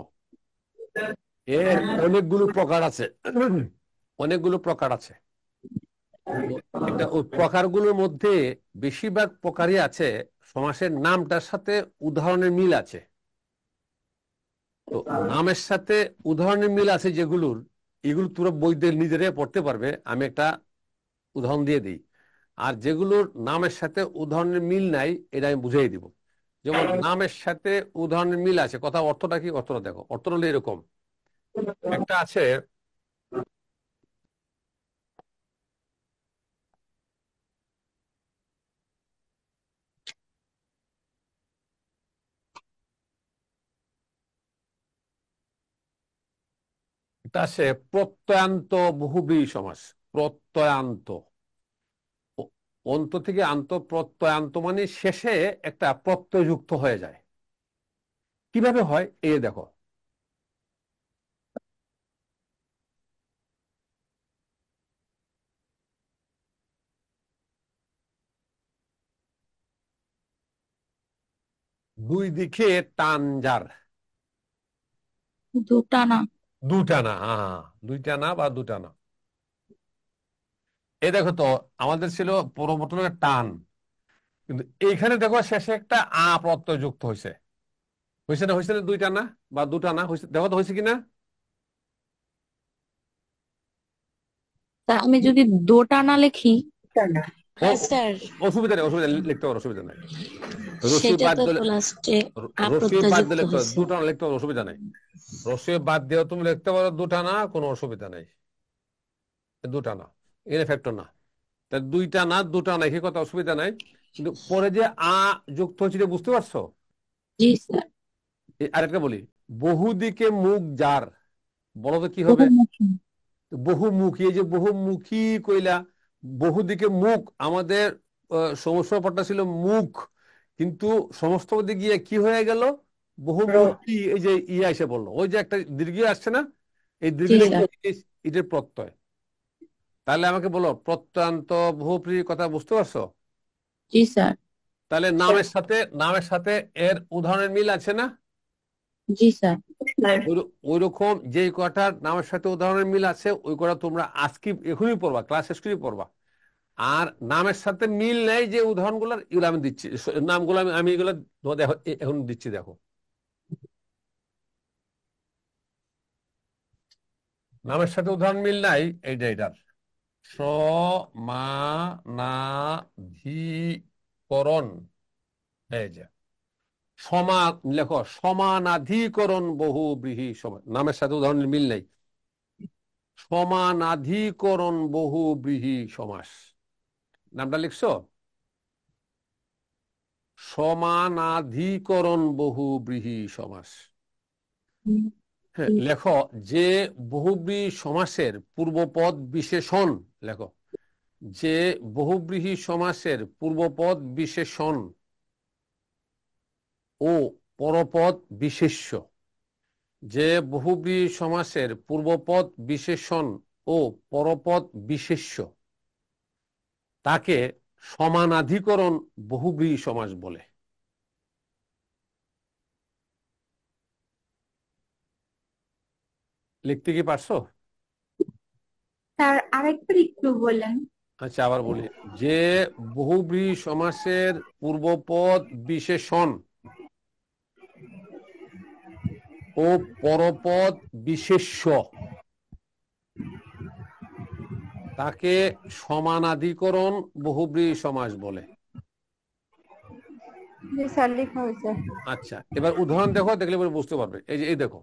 এর অনেকগুলো প্রকার আছে, অনেকগুলো প্রকার আছে। তো এটা ওই প্রকারগুলোর মধ্যে বেশিরভাগ প্রকারই আছে সমাসের নামটার সাথে উদাহরণের মিল আছে। তো নামের সাথে উদাহরণের মিল আছে যেগুলোর, এগুলো তোমরা বইতে নিজেরাই পড়তে পারবে, আমি একটা উদাহরণ দিয়ে দিই। আর যেগুলোর নামের সাথে উদাহরণের মিল নাই এটা আমি বুঝিয়ে দিব। যেমন নামের সাথে উদাহরণের মিল আছে, কথা অর্থটা কি, অর্থটা দেখো। অর্থটা হলো এরকম, একটা আছে এটা আছে প্রত্যয়ান্ত বহুব্রীহি সমাস। প্রত্যয়ান্ত, অন্ত থেকে আন্ত, প্রত্যয়ান্ত মানে শেষে একটা প্রত্যয় যুক্ত হয়ে যায়। কিভাবে হয় এই দেখো, দুই দিকে টান যার, দুটা না। দুটা না, হ্যাঁ দুইটা না বা দুটা না। এই দেখো তো আমাদের ছিল পরবর্তী টান, কিন্তু এইখানে দেখো শেষে একটা আ প্রত্যয় যুক্ত হয়েছে। হয়েছে না, হয়েছে না? দুইটা না বা দুটা না হয়েছে, দেখো তো হয়েছে কিনা। তা আমি যদি দোটা না লিখি, হ্যাঁ স্যার, অসুবিধা নেই, অসুবিধা নেই, লিখতে পারো, অসুবিধা নেই। রসি সেটা বাদ তো দিলে, লাস্টে রসি আপ্রত্যয় বাদ যুক্ত দিলে হয়েছে। দুটা না লিখতে পারো, অসুবিধা নেই। রসি বাদ দিয়েও তুমি লিখতে পারো দুটা না, কোনো অসুবিধা নেই। দুটা না এর ফ্যাক্টর না, তা দুইটা না দুটা না এই কথা অসুবিধা নাই। কিন্তু পরে যে আ যুক্ত হয়েছিল বুঝতে পারছো? জি স্যার। আরেকটা বলি, বহুদিকে মুখ যার, বলো তো কি হবে? বহুমুখী। বহুমুখী, এই যে বহুমুখী কইলা, বহুদিকে মুখ, আমাদের সমস্যা পড়টা ছিল মুখ, কিন্তু সমস্ত পদে গিয়ে কি হয়ে গেল? বহুমুখী, এই যে ইয়া এসে বললো, ওই যে একটা দীর্ঘ আসছে না, এই জি দীর্ঘ স্যার। এটার প্রত্যয়। তাহলে আমাকে বলো প্রত্যয়ান্ত বহুব্রীহির কথা বুঝতে পারছো? জি স্যার। তাহলে নামের সাথে এর উদাহরণের মিল আছে না? জি স্যার। ওই রকম যে কটার নামের সাথে উদাহরণের মিল আছে ওই কটা তোমরা আজকে এখনই পড়বা, ক্লাস শেষ করে পড়বা। আর নামের সাথে মিল নেই যে উদাহরণগুলোর, এগুলো আমি দিচ্ছি, নামগুলো আমি এগুলো দেখো এখন দিচ্ছি, দেখো। নামের সাথে উদাহরণ মিল নাই, এইটা এটার সমানাধিকরণ, এই যে লেখো সমানাধিকরণ বহুব্রীহি সমাস, নামের সাথে উদাহরণের মিল নেই। সমানাধিকরণ বহুব্রীহি সমাস, নামটা লিখছো? সমানাধিকরণ বহুব্রীহি সমাস। হ্যাঁ, লেখো যে বহুব্রীহি সমাসের পূর্বপদ বিশেষণ, লেখো যে বহুব্রীহি সমাসের পূর্বপদ বিশেষণ ও পরপদ বিশেষ্য, যে বহুব্রীহি সমাসের পূর্বপদ বিশেষণ ও পরপদ বিশেষ্য তাকে সমানাধিকরণ বহুব্রীহি সমাস বলে। লিখতে কি পারছো? স্যার আরেকবার একটু বললেন। আচ্ছা আবার বলি, যে বহুব্রীহি সমাসের পূর্বপদ বিশেষণ ও পরপদ বিশেষ্য তাকে সমানাধিকরণ বহুব্রীহি সমাস বলে। জি স্যার, লেখা হয়েছে। আচ্ছা এবার উদাহরণ দেখো, দেখলে পরে বুঝতে পারবে। এই যে এই দেখো,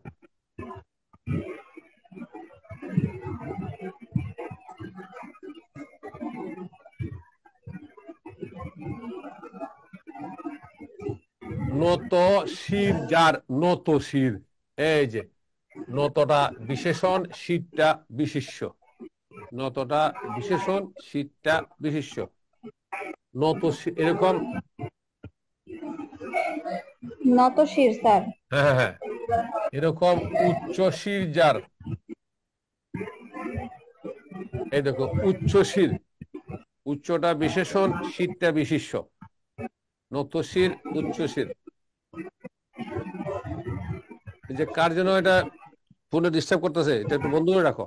নত শির যার, নত শির, এই যে নতটা বিশেষণ, শিরটা বিশেষ্য, নতটা বিশেষণ, শিরটা বিশেষ্য। নত এরকম, নত শির স্যার। হ্যাঁ হ্যাঁ হ্যাঁ, এরকম উচ্চ শির যার, এই দেখো উচ্চ শির, উচ্চটা বিশেষণ, শিরটা বিশেষ্য, নত শির, উচ্চ শির। এই যে কার জন্য এটা ফোনে ডিস্টার্ব করতেছে, এটা একটু বন্ধ করে রাখো।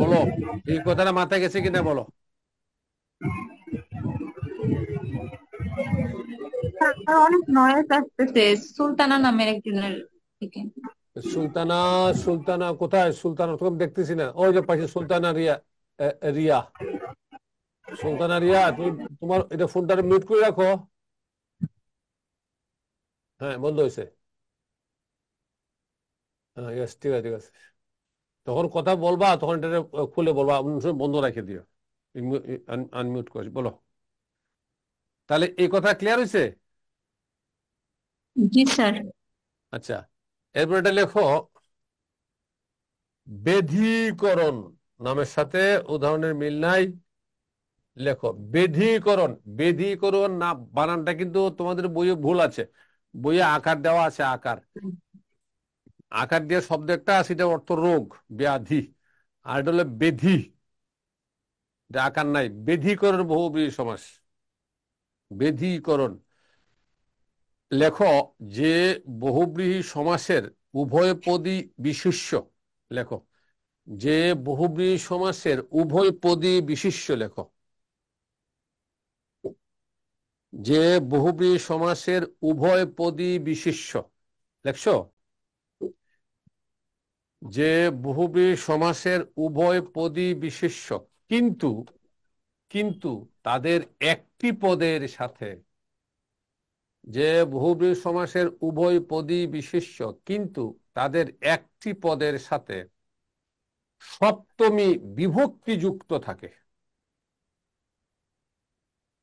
বলো, এই কথাটা মাথায় গেছে কিনা বলো। অনেক নয়েজ আসতেছে সুলতানা নামের একজনের থেকে। সুলতানা, সুলতানা কোথায়? সুলতানা তো দেখতেছি না। ওই যে পাশে সুলতানা রিয়া, রিয়া, সুলতানা রিয়া, তুমি তোমার এটা ফোনটা মিউট করে রাখো। হ্যাঁ, বন্ধ হয়েছে। হ্যাঁ, ইয়েস, ঠিক আছে, ঠিক আছে। তখন কথা বলবা, তখন এটা খুলে বলবা, অন্য সময় বন্ধ রেখে দিও, আনমিউট করে বলো। তাহলে এই কথা ক্লিয়ার হয়েছে? জি স্যার। আচ্ছা, এরপর এটা লেখো, বেধীকরণ নামের সাথে উদাহরণের মিল নাই। লেখো বেধীকরণ। বেধীকরণ না বানানটা কিন্তু তোমাদের বইয়ে ভুল আছে। বইয়ে আকার দেওয়া আছে, আকার আকার দিয়ে শব্দ একটা আছে, এটা অর্থ রোগ, ব্যাধি। আর এটা হলো বেধি, এটা আকার নাই। বেধীকরণ বহুব্রীহি সমাস, বেধীকরণ। লেখো যে বহুব্রীহি সমাসের উভয় পদী বিশেষ্য। লেখো যে বহুব্রীহি সমাসের উভয় পদী বিশেষ্য। লেখো যে বহুব্রীহি সমাসের উভয় পদী বিশেষ্য। লেখছো যে বহুব্রীহি সমাসের উভয় পদী বিশেষ্য, কিন্তু কিন্তু তাদের একটি পদের সাথে। যে বহুব্রীহি সমাসের উভয় পদী বিশেষ্য, কিন্তু তাদের একটি পদের সাথে সপ্তমী বিভক্তি যুক্ত থাকে।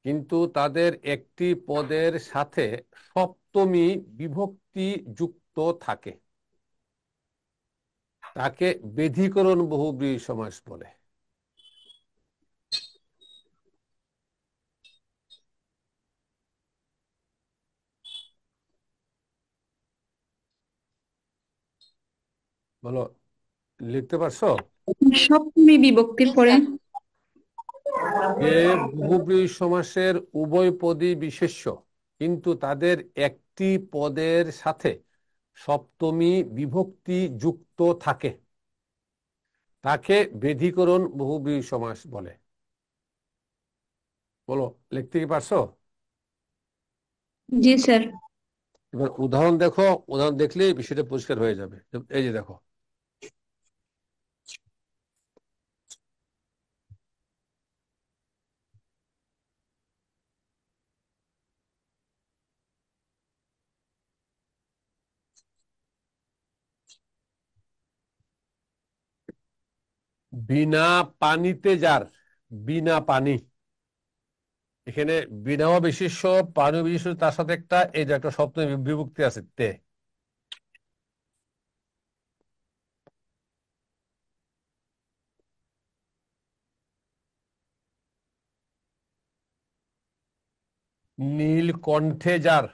কিন্তু তাদের একটি পদের সাথে সপ্তমী বিভক্তি যুক্ত থাকে, তাকে বেধীকরণ বহুব্রীহি সমাস বলে। বলো, লিখতে পারছো? সপ্তমী বিভক্তির পরে যে বহুব্রীহি সমাসের উভয় পদী বিশেষ্য, কিন্তু তাদের একটি পদের সাথে সপ্তমী বিভক্তি যুক্ত থাকে, তাকে বেধীকরণ বহুব্রীহি সমাস বলে। বলো, লিখতে কি পারছো? জি স্যার। এবার উদাহরণ দেখো, উদাহরণ দেখলেই বিষয়টা পরিষ্কার হয়ে যাবে। এই যে দেখো, বিনা পানিতে যার। বিনা পানি, এখানে বিনাও বিশেষ্য, পানিও বিশেষ্য, তার সাথে একটা এই যে একটা সপ্তমী বিভক্তি আছে, তে। নীলকণ্ঠে যার।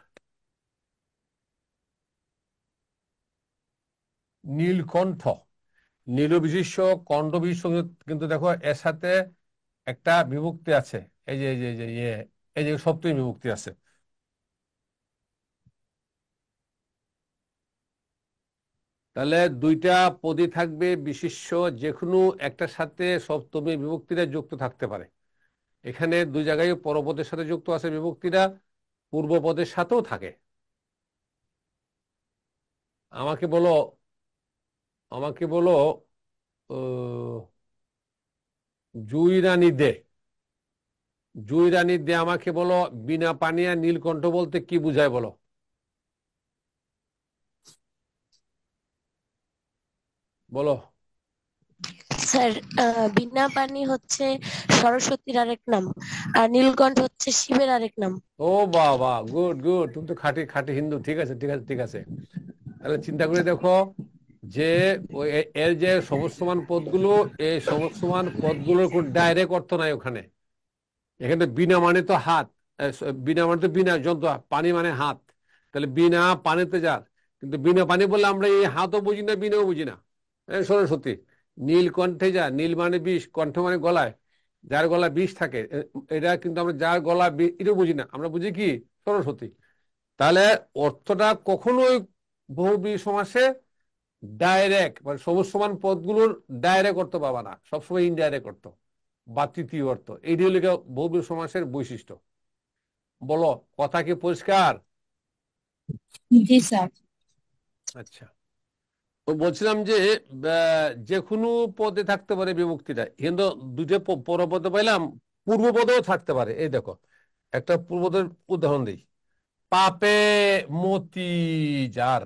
নীলকণ্ঠ, নীল বিশেষ্য, কণ্ঠ বিশেষ্য, কিন্তু দেখো এর সাথে একটা বিভক্তি আছে, এই যে এই যে এই যে এই যে সপ্তমী বিভক্তি আছে। তাহলে দুইটা পদই থাকবে বিশেষ্য, যে কোনো একটার সাথে সপ্তমী বিভক্তিটা যুক্ত থাকতে পারে। এখানে দুই জায়গায় পরপদের সাথে যুক্ত আছে বিভক্তিটা, পূর্বপদের সাথেও থাকে। আমাকে বলো, আমাকে বলো, জুই রানী দে। জুই রানী দে, আমাকে বলো বিনা পানিয়া নীলকণ্ঠ বলতে কি বুঝায় বলো। বলো। স্যার, বিনা পানি হচ্ছে সরস্বতীর আরেক নাম, আর নীলকণ্ঠ হচ্ছে শিবের আরেক নাম। ও বাবা, গুড গুড, তুমি তো খাঁটি খাঁটি হিন্দু। ঠিক আছে, ঠিক আছে, ঠিক আছে। তাহলে চিন্তা করে দেখো যে এর যে সমস্তমান পদগুলো, এই সমস্তমান পদগুলোর কোন ডাইরেক্ট অর্থ নাই ওখানে। এখানে বিনা মানে তো হাত, বিনা মানে তো বিনা যন্ত্র, পানি মানে হাত। তাহলে বিনা পানিতে যার, কিন্তু বিনা পানি বললে আমরা এই হাতও বুঝি না, বিনাও বুঝি না। সরস্বতী। নীল কণ্ঠে যা, নীল মানে বিষ, কণ্ঠ মানে গলায়, যার গলায় বিষ থাকে, এটা কিন্তু আমরা যার গলা এটাও বুঝি না, আমরা বুঝি কি সরস্বতী। তাহলে অর্থটা কখনোই বহুব্রীহি সমাসে ডাইরেক্ট মানে সবুজ সমান পদগুলোর ডাইরেক্ট অর্থ পাবা না, সবসময় ইনডাইরেক্ট অর্থ বা তৃতীয় অর্থ। এইটি হলো বহুব্রীহি সমাসের বৈশিষ্ট্য। বলো, কথা কি পরিষ্কার? জি স্যার। আচ্ছা, তো বলছিলাম যে যে কোনো পদে থাকতে পারে বিভক্তিটা, কিন্তু দুটো পরপদে পাইলাম, পূর্বপদেও থাকতে পারে। এই দেখো একটা পূর্বপদের উদাহরণ দিই। পাপে মতি যার,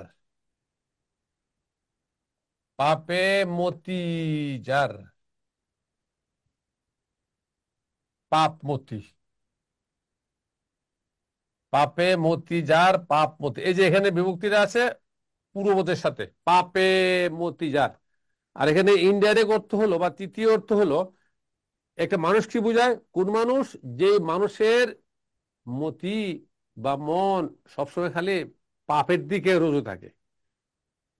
পাপে মতি যার, পাপ মতি, পাপে মতি যার, পাপ মতি। এই যে এখানে বিভক্তিটা আছে পূর্বপদের সাথে, পাপে মতি যার। আর এখানে ইনডাইরেক্ট অর্থ হলো বা তৃতীয় অর্থ হলো একটা মানুষ কি বোঝায়, কোন মানুষ, যে মানুষের মতি বা মন সবসময় খালি পাপের দিকে রুজু থাকে,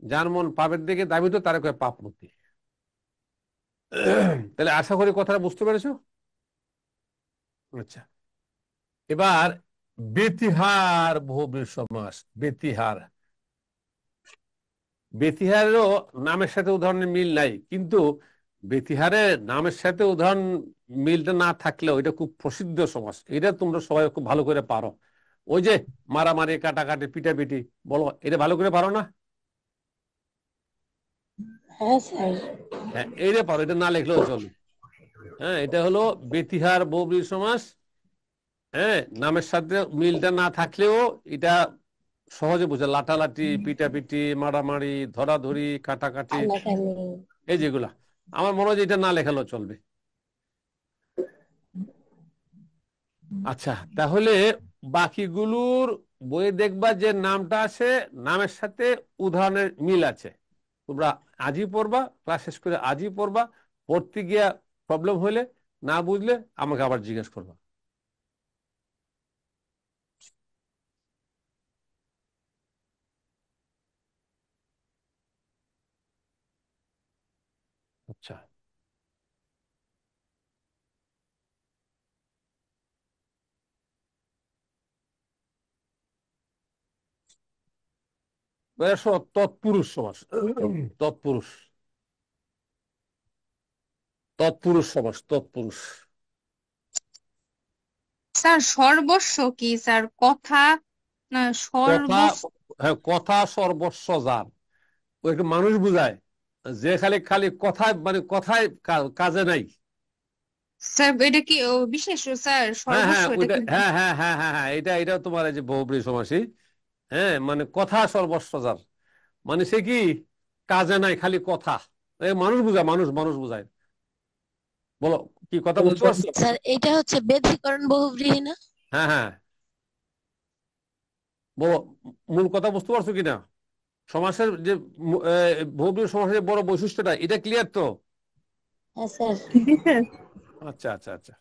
যার মন পাপের দিকে দাবিত তার কয় পাপ মতি। তাহলে আশা করি কথাটা বুঝতে পেরেছো? আচ্ছা, এবার বেতিহার বহুব্রীহি সমাস। বেতিহার, বেতিহারেরও নামের সাথে উদাহরণের মিল নাই, কিন্তু বেতিহারের নামের সাথে উদাহরণ মিলটা না থাকলেও এটা খুব প্রসিদ্ধ সমাস। এটা তোমরা সবাই খুব ভালো করে পারো। ওই যে মারামারি, কাটাকাটি, পিটাপিটি, বলো এটা ভালো করে পারো না? হ্যাঁ স্যার। হ্যাঁ, এইটা পারো, এটা না লিখলেও চলবে। হ্যাঁ, এটা হলো বেতিহার বহুব্রীহি সমাস। হ্যাঁ, নামের সাথে মিলটা না থাকলেও এটা সহজে বোঝা। লাটালাটি, পিটাপিটি, মারামারি, ধরাধরি, কাটাকাটি, আনাকানি। এই যেগুলা, আমার মনে হয় যে এটা না লেখালেও চলবে। আচ্ছা, তাহলে বাকিগুলোর বইয়ে দেখবা যে নামটা আছে, নামের সাথে উদাহরণের মিল আছে। তোমরা আজই পড়বা, ক্লাস শেষ করে আজই পড়বা। পড়তে গিয়া প্রবলেম হলে, না বুঝলে আমাকে আবার জিজ্ঞেস করবা। আচ্ছা, এবার আসো তৎপুরুষ সমাস। তৎপুরুষ, তৎপুরুষ সমাস, তৎপুরুষ। স্যার সর্বস্ব কি স্যার? কথা না কথা, সর্বস্ব? হ্যাঁ, কথা সর্বস্ব যার, ও একটা মানুষ বুঝায় যে খালি খালি কথায়, মানে কথায় কাজে নাই। স্যার এটা কি বিশেষ স্যার? হ্যাঁ সর্বস্ব হ্যাঁ, এটা ওইটা, কি? হ্যাঁ হ্যাঁ হ্যাঁ হ্যাঁ হ্যাঁ, এটা তোমার এই যে বহুব্রীহি সমাসই। হ্যাঁ, মানে কথা সর্বস্ব যার, মানে সে কি কাজে নাই, খালি কথা। মানুষ বুঝায়, মানুষ মানুষ বুঝায়। বলো, কি কথা বুঝতে পারছো? স্যার এটা হচ্ছে ব্যতিকরণ বহুব্রীহি না? হ্যাঁ হ্যাঁ, বলো, মূল কথা বুঝতে পারছো কিনা? সমাসের যে বহুব্রীহি সমাসের যে বড় বৈশিষ্ট্যটা, এটা ক্লিয়ার তো? হ্যাঁ স্যার। জি স্যার। আচ্ছা আচ্ছা আচ্ছা,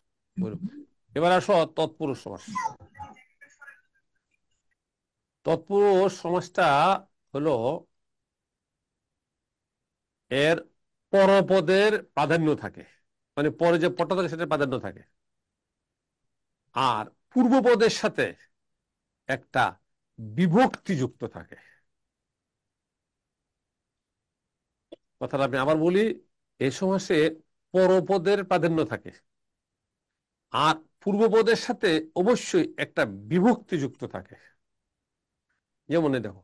এবার আসো তৎপুরুষ সমাস। তৎপুরুষ সমাসটা হলো এর পরপদের প্রাধান্য থাকে, মানে পরে যে পদটা থাকে সেটার প্রাধান্য থাকে, আর পূর্বপদের সাথে একটা বিভক্তি যুক্ত থাকে। কথাটা আমি আবার বলি, এই সমাসে পরপদের প্রাধান্য থাকে, আর পূর্বপদের সাথে অবশ্যই একটা বিভক্তি যুক্ত থাকে। যেমন দেখো,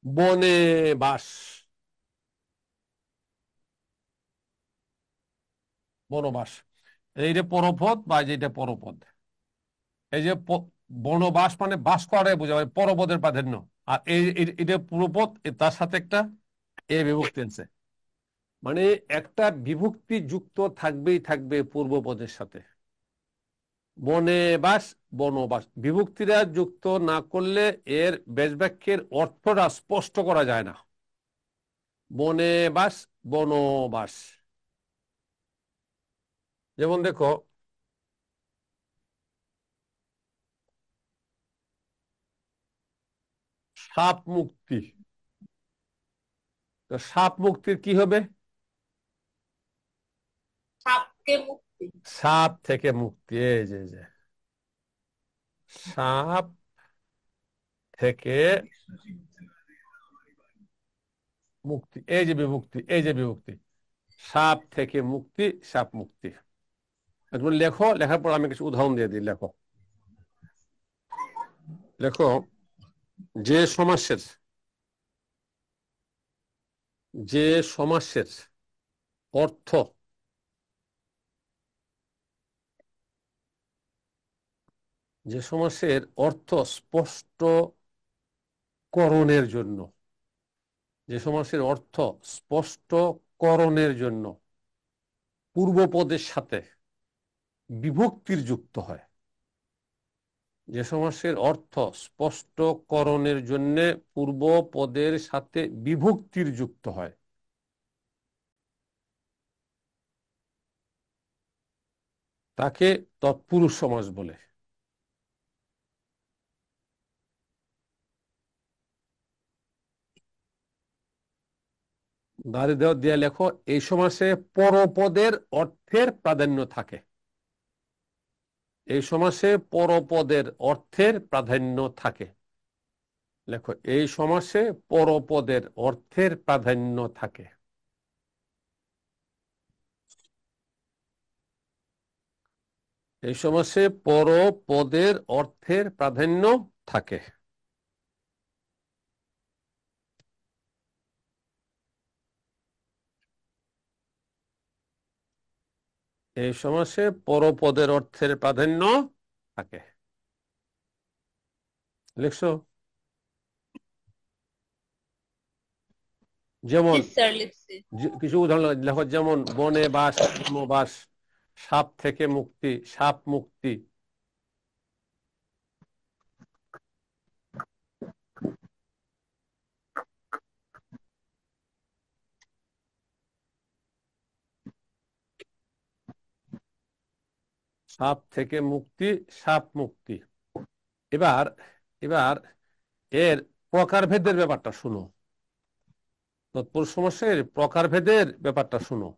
বনে বাস, বনবাস, এই যে পরপদ বা যেটা পরপদ, এই যে বনবাস মানে বাস করাই বোঝা, মানে পরপদের প্রাধান্য। আর এটা পূর্বপদ, তার সাথে একটা এ বিভক্তি আছে, মানে একটা বিভক্তি যুক্ত থাকবেই থাকবে পূর্বপদের সাথে। বনে বাস, বনবাস, বিভক্তিরা যুক্ত না করলে এর বেশ বাক্যের অর্থটা স্পষ্ট করা যায় না। বনে বাস, বনবাস। যেমন দেখো, সাপ মুক্তি, তো সাপ মুক্তির কি হবে? সাপকে মুক্তি। সাপ থেকে মুক্তি, এই যে সাপ থেকে মুক্তি, এই যে বিভক্তি, এই যে বিভক্তি, সাপ থেকে মুক্তি, সাপ মুক্তি। একবার লেখো, লেখার পর আমি কিছু উদাহরণ দিয়ে দিই। লেখো লেখো যে সমাসের অর্থ স্পষ্ট করণের জন্য, পূর্বপদের সাথে বিভক্তির যুক্ত হয়। যে সমাসের অর্থ স্পষ্টকরণের জন্য পূর্বপদের সাথে বিভক্তির যুক্ত হয়, তাকে তৎপুরুষ সমাস বলে। দাঁড়িয়ে দেওয়া দিয়ে লেখো, এই সমাসে পরপদের অর্থের প্রাধান্য থাকে। এই সমাসে পরপদের অর্থের প্রাধান্য থাকে। লেখো, এই সমাসে পরপদের অর্থের প্রাধান্য থাকে। এই সমাসে পরপদের অর্থের প্রাধান্য থাকে। এই সমাসে পরপদের অর্থের প্রাধান্য থাকে। লিখছো? যেমন কিছু উদাহরণ লেখো, যেমন বনে বাস, বাস, সাপ থেকে মুক্তি, সাপ মুক্তি। সাপ থেকে মুক্তি, সাপ মুক্তি। এবার এবার এর প্রকারভেদের ব্যাপারটা শুনো। তৎপুরুষ সমাসের প্রকারভেদের ব্যাপারটা শুনো।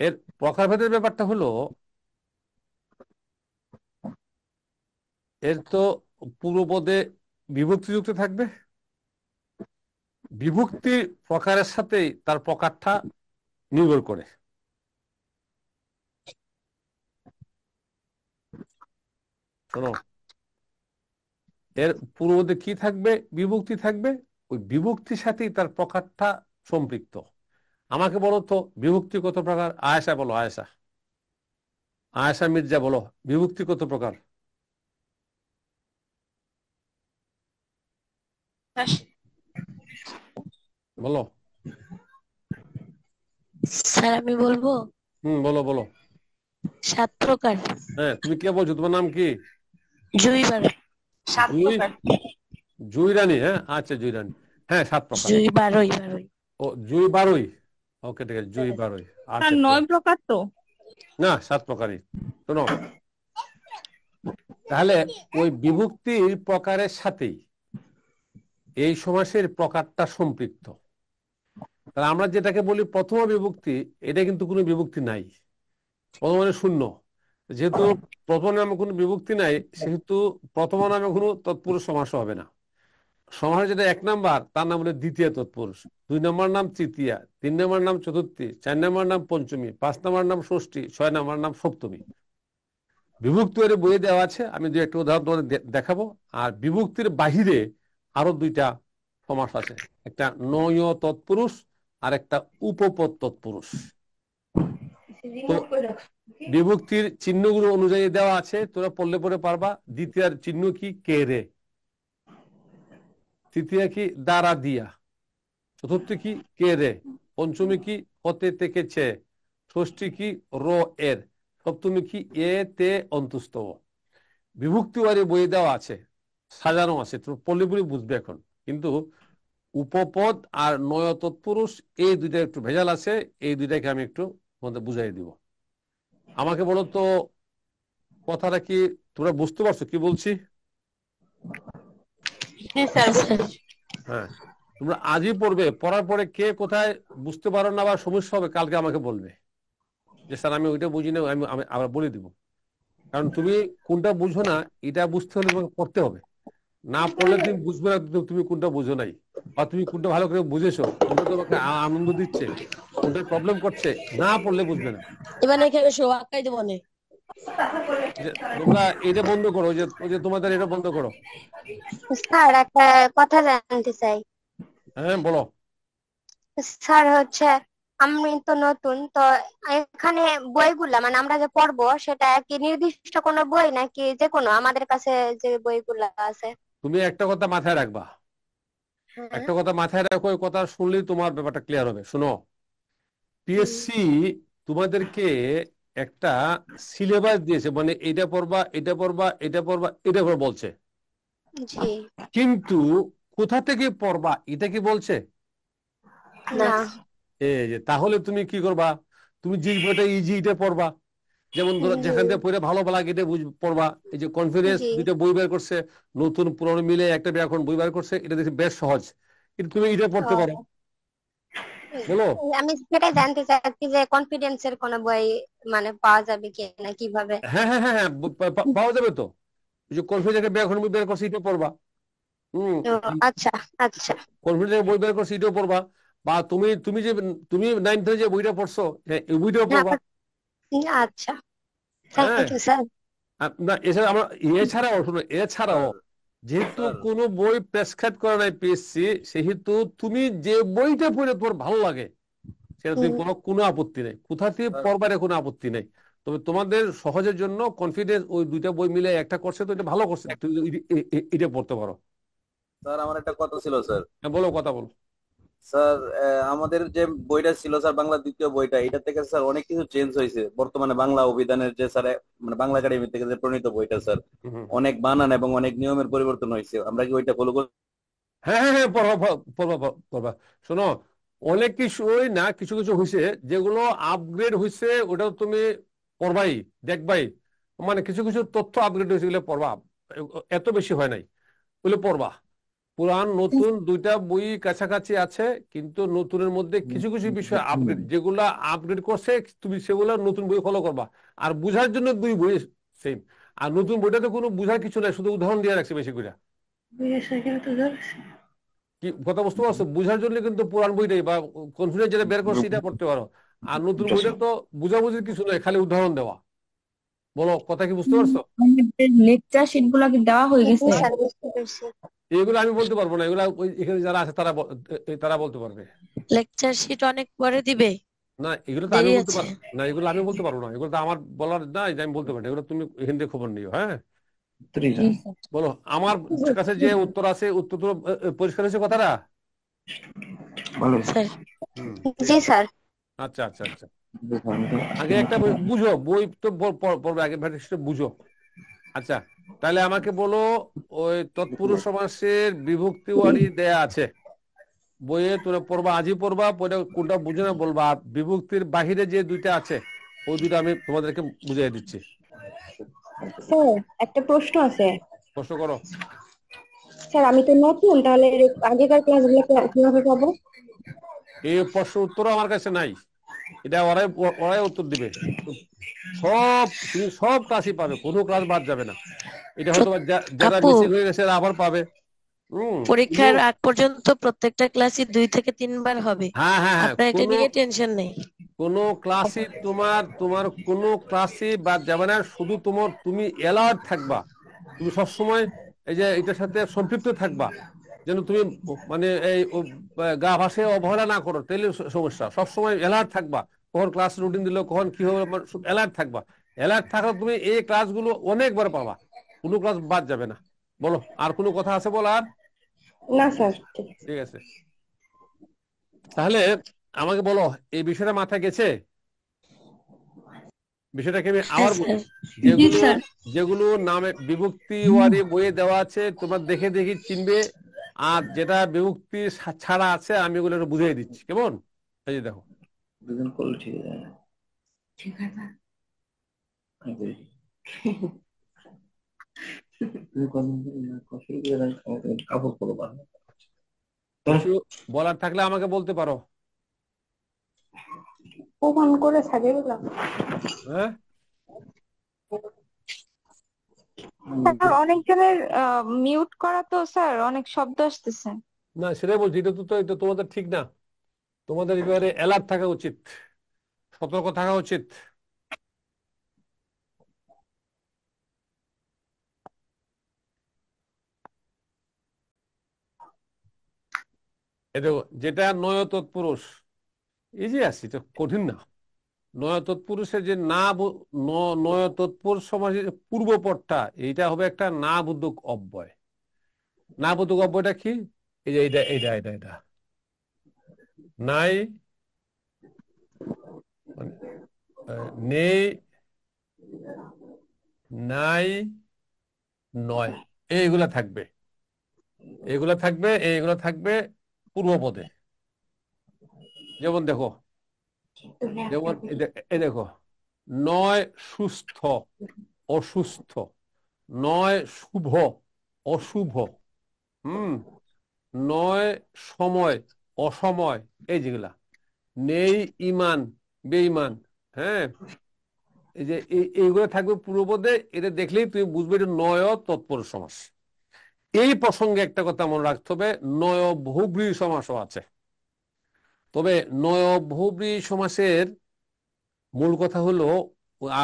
এর প্রকারভেদের ব্যাপারটা হলো, এর তো পূর্বপদে বিভক্তি যুক্ত থাকবে। বিভক্তি প্রকারের সাথেই তার প্রকারটা নির্ভর করে। শোনো, এর পূর্বপদে কি থাকবে? বিভক্তি থাকবে। ওই বিভক্তির সাথেই তার প্রকারটা সম্পৃক্ত। আমাকে বলো তো, বিভক্তি কত প্রকার? আয়েশা বলো, আয়েশা মির্জা বলো, বিভক্তি কত প্রকার? বলো। স্যার আমি বলবো, বলো বলো। 7 প্রকার। হ্যাঁ, তুমি কে বলছো? তোমার নাম কি? জুইবার। জুই রানী? হ্যাঁ, আচ্ছা, জুই রানী। হ্যাঁ, 7 প্রকার। জুই বারোই। ও, জুই বারোই। ওকে, ঠিক আছে, জুই বারোই। আচ্ছা, 9 প্রকার তো না, 7 প্রকারই। শোনো, তাহলে ওই বিভক্তির প্রকারের সাথেই এই সমাসের প্রকারটা সম্পৃক্ত। তাহলে আমরা যেটাকে বলি প্রথম বিভক্তি, এটা কিন্তু কোনো বিভক্তি নাই। প্রথম মানে শূন্য। যেহেতু প্রথম নামে কোনো বিভক্তি নাই, সেহেতু প্রথম নামে কোনো তৎপুরুষ সমাস হবে না। সমাস যেটা 1 নাম্বার, তার নাম হলো দ্বিতীয় তৎপুরুষ। 2 নম্বর নাম তৃতীয়া, 3 নম্বর নাম চতুর্থী, 4 নম্বর নাম পঞ্চমী, 5 নম্বর নাম ষষ্ঠী, 6 নম্বর নাম সপ্তমী। বিভক্তি এর বইয়ে দেওয়া আছে, আমি 2-1টা উদাহরণ তোমাদের দেখাবো। আর বিভক্তির বাহিরে আরো 2টা সমাস আছে, একটা নয় তৎপুরুষ আর একটা উপপদ তৎপুরুষ। তো বিভক্তির চিহ্নগুলো অনুযায়ী দেওয়া আছে, তোরা পড়লে পরে পারবা। দ্বিতীয় চিহ্ন কি? কে রে। তৃতীয় কি? দ্বারা দিয়া। চতুর্থ কি? কে রে। পঞ্চমী কি? হতে থেকে ছে। ষষ্ঠী কি? রো এর। সপ্তমী কি? এ তে অন্তস্থ। বিভক্তি ওয়ারি বই দেওয়া আছে, সাজানো আছে, তো পড়লে পরে বুঝবে এখন। কিন্তু উপপদ আর নয় তৎপুরুষ, এই 2টা একটু ভেজাল আছে। এই 2টাকে আমি একটু তোমাদের বুঝাই দিব। আমাকে বলো তো, কথাটা কি তোমরা বুঝতে পারছো কি বলছি? হ্যাঁ, তোমরা আজই পড়বে, পড়ার পরে কে কোথায় বুঝতে পারো না বা সমস্যা হবে, কালকে আমাকে বলবে যে স্যার আমি ওইটা বুঝি না, আমি আবার বলে দিব। কারণ তুমি কোনটা বুঝো না এটা বুঝতে হলে তোমাকে পড়তে হবে, না পড়লে তুমি বুঝবে না তুমি কোনটা বুঝো নাই, বা তুমি কোনটা ভালো করে বুঝেছো, কোনটা তোমাকে আনন্দ দিচ্ছে, কোনটা প্রবলেম করছে, না পড়লে বুঝবে না। এবার এখানে শো আঁকাই দেবো না। তোমরা এটা বন্ধ করো, ওই যে তোমাদের এটা বন্ধ করো। স্যার একটা কথা জানতে চাই। হ্যাঁ বলো। স্যার হচ্ছে আমি তো নতুন তো, এখানে বইগুলা মানে আমরা যে পড়বো সেটা কি নির্দিষ্ট কোনো বই নাকি যে কোনো আমাদের কাছে যে বইগুলা আছে? তুমি একটা কথা মাথায় রাখবা, হ্যাঁ। একটা কথা মাথায় রাখো, ওই কথা শুনলেই তোমার ব্যাপারটা ক্লিয়ার হবে। শোনো, পিএসসি তোমাদেরকে একটা সিলেবাস দিয়েছে, মানে এটা পড়বা, এটা পড়বা, এটা পড়বা, এটা পড়বা বলছে, জি কিন্তু কোথা থেকে পড়বা এটা কি বলছে? না। এই যে তাহলে তুমি কি করবা, তুমি যে বইটা ইজি এটা পড়বা, যেমন ধরো যেখান থেকে পড়ে ভালো লাগে এটা পড়বা। এই যে কনফিডেন্স জি দুইটা বই বের করছে, নতুন পুরনো মিলে একটা ব্যাকরণ বই বের করছে, এটা দেখছি বেশ সহজ, কিন্তু তুমি এটা পড়তে পারো। বলো। আমি সেটাই জানতে চাচ্ছি যে কনফিডেন্সের কোনো বই মানে পাওয়া যাবে কি না কিভাবে? হ্যাঁ হ্যাঁ হ্যাঁ হ্যাঁ, পাওয়া যাবে তো। এই যে কনফিডেন্স একটা ব্যাকরণ বই বের করছে, এটা পড়বা। ও, আচ্ছা আচ্ছা কনফিডেন্স বই বের করছে, এটাও পড়বা। বা তুমি তুমি যে তুমি 9th যে বইটা পড়ছো, হ্যাঁ এই বইটাও পড়বা। আচ্ছা, হ্যাঁ, থ্যাংক ইউ স্যার। না এছাড়া আমরা, এছাড়াও শোনো, এছাড়াও যেহেতু কোনো বই প্রেসক্রাইব করা নাই পিএসসি, সেহেতু তুমি যে বইটা পড়ে তোমার ভালো লাগে সেটা তুমি পড়ো, কোনো আপত্তি নেই, কোথা থেকে পড়বারে কোনো আপত্তি নেই। তবে তোমাদের সহজের জন্য কনফিডেন্স ওই দুইটা বই মিলে একটা করছে, তো এটা ভালো করছে, তুমি এটা পড়তে পারো। স্যার আমার একটা কথা ছিল স্যার। হ্যাঁ বলো, কথা বলো। স্যার আমাদের যে বইটা ছিল স্যার, বাংলা দ্বিতীয় বইটা, এটা থেকে স্যার অনেক কিছু চেঞ্জ হয়েছে। বর্তমানে বাংলা অভিধানের যে স্যার মানে বাংলা একাডেমি থেকে যে প্রণীত বইটা স্যার, অনেক বানান এবং অনেক নিয়মের পরিবর্তন হয়েছে। আমরা কি ওইটা ফলো করি? হ্যাঁ হ্যাঁ হ্যাঁ, পড়বা পড়বা পড়বা। শোনো, অনেক কিছুই না, কিছু কিছু হয়েছে যেগুলো আপগ্রেড হয়েছে, ওটাও তুমি পড়বাই, দেখবাই। মানে কিছু কিছু তথ্য আপগ্রেড হয়েছে, এগুলো পড়বা, এত বেশি হয় নাই, ওগুলো পড়বা। পুরান নতুন দুইটা বই কাছাকাছি আছে, কিন্তু নতুনের মধ্যে কিছু কিছু বিষয় আপগ্রেড, যেগুলা আপগ্রেড করছে তুমি সেগুলো নতুন বই ফলো করবা। আর বুঝার জন্য দুই বই সেম, আর নতুন বইটাতে কোনো বুঝার কিছু নাই, শুধু উদাহরণ দিয়ে রাখছে বেশি করে। কি কথা বুঝতে পারছো? বুঝার জন্য কিন্তু পুরান বইটাই বা কনফিডেন্স যেটা বের করছে সেটা পড়তে পারো, আর নতুন বইটা তো বুঝাবুঝির কিছু নয়, খালি উদাহরণ দেওয়া। বলো, কথা কি বুঝতে পারছো? লেকচার শিট গুলা কি দেওয়া হয়ে গেছে? স্যার বুঝতে পেরেছি। এগুলো আমি বলতে পারবো না, এগুলো এখানে যারা আছে তারা তারা বলতে পারবে। লেকচার শিট অনেক পরে দিবে, না এগুলো তো আমি দেরি বলতে আছে। পারবো না, এগুলো আমি বলতে পারবো না, এগুলো তো আমার বলার না যে আমি বলতে পারি না, এগুলো তুমি এখান থেকে খবর নিও। হ্যাঁ বলো, আমার কাছে যে উত্তর আছে, উত্তর তো পরিষ্কার হয়েছে কথাটা? স্যার জি স্যার। আচ্ছা আচ্ছা আচ্ছা, আগে একটা বুঝো, বই তো পড়বে, আগে ভ্যারিয়েশনটা বুঝো। আচ্ছা, তাহলে আমাকে বলো, ওই তৎপুরুষ সমাসের বিভক্তি ওয়ারি দেয়া আছে বইয়ে, তোমরা পড়বা, আজই পড়বা, পড়ে কোনটা বুঝে না বলবা। আর বিভক্তির বাহিরে যে দুইটা আছে, ওই দুইটা আমি তোমাদেরকে বুঝিয়ে দিচ্ছি। স্যার একটা প্রশ্ন আছে। প্রশ্ন করো। স্যার আমি তো নতুন, তাহলে আগেকার ক্লাসগুলো কিভাবে পাবো? এই প্রশ্ন উত্তর আমার কাছে নাই, এটা ওরাই ওরাই উত্তর দিবে। তুমি সব ক্লাসই পাবে, কোনো ক্লাস বাদ যাবে না। এটা হয়তো যারা আপু, মিসিং হয়ে গেছে আবার পাবে। পরীক্ষার আগ পর্যন্ত প্রত্যেকটা ক্লাসই 2 থেকে 3 বার হবে। হ্যাঁ হ্যাঁ হ্যাঁ, আপনার এটা নিয়ে টেনশন নেই। কোনো ক্লাসই তোমার কোনো ক্লাসই বাদ যাবে না, শুধু তুমি অ্যালার্ট থাকবা, তুমি সবসময় এই যে এটার সাথে সম্পৃক্ত থাকবা, যেন তুমি মানে এই গা ভাসে অবহেলা না করো, তাহলে সমস্যা। সবসময় অ্যালার্ট থাকবা, কখন ক্লাস রুটিন দিল, কখন কি হবে, অ্যালার্ট থাকবা। অ্যালার্ট থাকলে তুমি এই ক্লাসগুলো অনেকবার পাবা, কোনো ক্লাস বাদ যাবে না। বলো, আর কোনো কথা আছে বলার? না স্যার। ঠিক আছে, তাহলে আমাকে বলো, এই বিষয়টা মাথায় গেছে? বিষয়টাকে আমি আবার বলি, যেগুলো নামে বিভক্তি ওয়ারি বইয়ে দেওয়া আছে তোমার দেখে দেখে চিনবে, আর যেটা বিভক্তি ছাড়া আছে আমি ওগুলো একটু বুঝিয়ে দিচ্ছি, কেমন? এই যে দেখো, কিছু বলার থাকলে আমাকে বলতে পারো। প্রমাণ করে সাজিয়ে দিলাম। হ্যাঁ স্যার অনেকজনের মিউট করা তো স্যার, অনেক শব্দ আসতেছে। না, সেটাই বলছি, এটা তোমাদের ঠিক না। তোমাদের এবারে অ্যালার্ট থাকা উচিত, সতর্ক থাকা উচিত। দেখো, যেটা নয় তৎপুরুষ, ইজি আছে, এটা কঠিন না। নয় তৎপুরুষের যে নয় তৎপুরুষ সমাসের পূর্ব পদটা, এইটা হবে একটা না বোধক অব্যয়। না বোধক অব্যয়টা কি? এই যে এটা নাই, মানে নেই, নাই, নয়, এইগুলা থাকবে, এইগুলা থাকবে পূর্ব পদে। যেমন দেখো, এই দেখো, নয় সুস্থ, অসুস্থ, নয় শুভ, অশুভ, নয় সময়, অসময়, এই যেগুলা। নেই ইমান, বেঈমান, হ্যাঁ, এই যে এইগুলো থাকবে পূর্বপদে। এটা দেখলেই তুমি বুঝবে এটা নয় তৎপুরুষ সমাস। এই প্রসঙ্গে একটা কথা মনে রাখতে হবে, নয় বহুব্রীহি সমাসও আছে। তবে নয় বহুব্রীহি সমাসের মূল কথা হলো,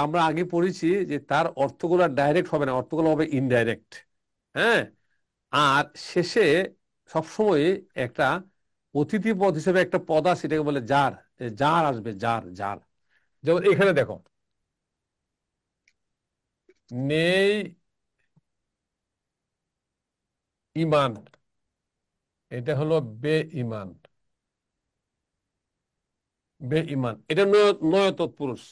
আমরা আগে পড়েছি যে তার অর্থগুলো ডাইরেক্ট হবে না, অর্থগুলো হবে ইনডাইরেক্ট। হ্যাঁ, আর শেষে সবসময় একটা অতিথি পদ হিসেবে একটা পদ আছে, সেটাকে বলে যার। যার আসবে, যার যার। যেমন এখানে দেখো, নেই ইমান, এটা হলো বেঈমান। বেঈমান এটা নয় তৎপুরুষ,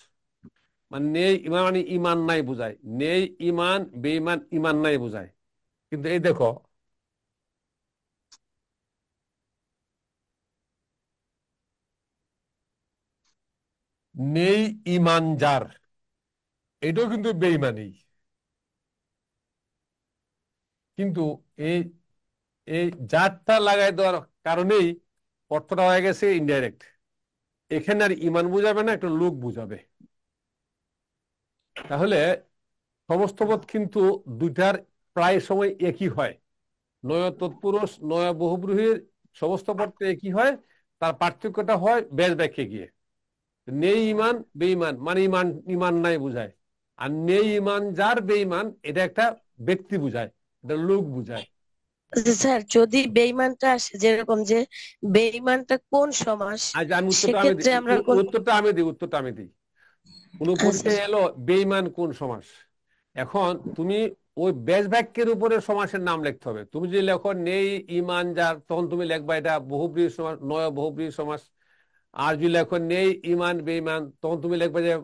মানে নেই ইমান মানে ইমান নাই বোঝায়। নেই ইমান, বেঈমান ইমান নাই বোঝায়। কিন্তু এই দেখো, নেই ইমান যার, এটাও কিন্তু বেঈমানি। কিন্তু এই এই যারটা লাগাই দেওয়ার কারণেই অর্থটা হয়ে গেছে ইনডাইরেক্ট। এখানে আর ইমান বুঝাবে না, একটা লোক বুঝাবে। তাহলে সমস্ত পদ কিন্তু দুইটার প্রায় সময় একই হয়। নয় তৎপুরুষ, নয় বহুব্রীহির সমস্ত পদ একই হয়। তার পার্থক্যটা হয় বেশ ব্যাখ্যে গিয়ে। নেই ইমান, বেঈমান মানে ইমান, ইমান নাই বুঝায়। আর নেই ইমান যার, বেঈমান এটা একটা ব্যক্তি বুঝায়, এটা লোক বুঝায়। স্যার যদি বেঈমানটা আসে, যেরকম যে বেঈমানটা কোন সমাস, আজ আমি সেক্ষেত্রে আমরা উত্তরটা আমি দিই। কোন পরীক্ষায় এলো বেঈমান কোন সমাস, এখন তুমি ওই বেশ বাক্যের উপরে সমাসের নাম লিখতে হবে। তুমি যদি লেখো নেই ইমান যার, তখন তুমি লিখবা এটা বহুব্রীহি সমাস, নয় বহুব্রীহি সমাস। আর যদি লেখো নেই ইমান বেঈমান, তখন তুমি লিখবে যে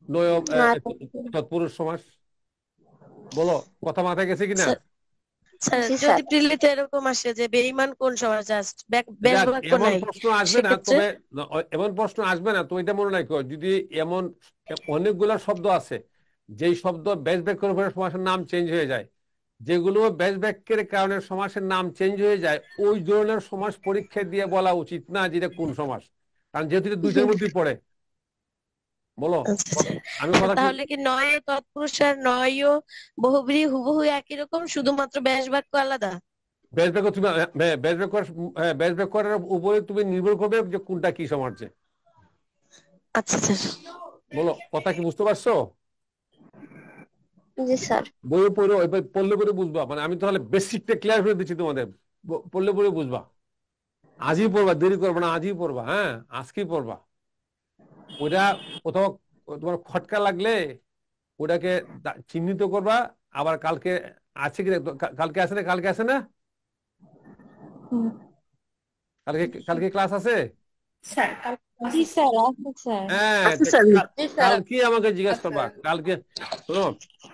নয় তৎপুরুষ সমাস। বলো, কথা মাথায় গেছে কিনা? স্যার যদি প্রিলিতে এরকম আসে যে বেঈমান কোন সমাস, জাস্ট বেশ বাক্য এমন নাই, প্রশ্ন আসবে না, তবে এমন প্রশ্ন আসবে না, তো এটা মনে রাখো। যদি এমন অনেকগুলা শব্দ আছে যেই শব্দ বেশ বাক্যের উপরে সমাসের নাম চেঞ্জ হয়ে যায়, যেগুলো বেশ বাক্যের কারণে সমাসের নাম চেঞ্জ হয়ে যায়, ওই ধরনের সমাস পরীক্ষা দিয়ে বলা উচিত না যেটা কোন সমাস, কারণ যেহেতু এটা দুইটার মধ্যেই পড়ে। বলো, আমি কথা তাহলে কি নয় তৎপুরুষ আর নয় বহুব্রীহি হুবহু একই রকম, শুধুমাত্র বেশ বাক্য আলাদা? বেশ বাক্য তুমি বেশ বাক্যের উপরে তুমি নির্ভর করবে যে কোনটা কি সমার্থে। আচ্ছা স্যার, বলো, কথা কি বুঝতে পারছো? জি স্যার। বইয়ে পড়লে পরে বুঝবা, মানে আমি তাহলে বেসিকটা ক্লিয়ার করে দিচ্ছি তোমাদের, পড়লে পরে বুঝবা। আজই পড়বা, দেরি করবা না, আজই পড়বা। হ্যাঁ, আজকেই পড়বা। ওটা কোথাও তোমার খটকা লাগলে ওটাকে চিহ্নিত করবা। আবার কালকে আছে কি, কালকে আসে না, কালকে ক্লাস আছে। হ্যাঁ, কালকে আমাকে জিজ্ঞাসা করবা। কালকে শোনো,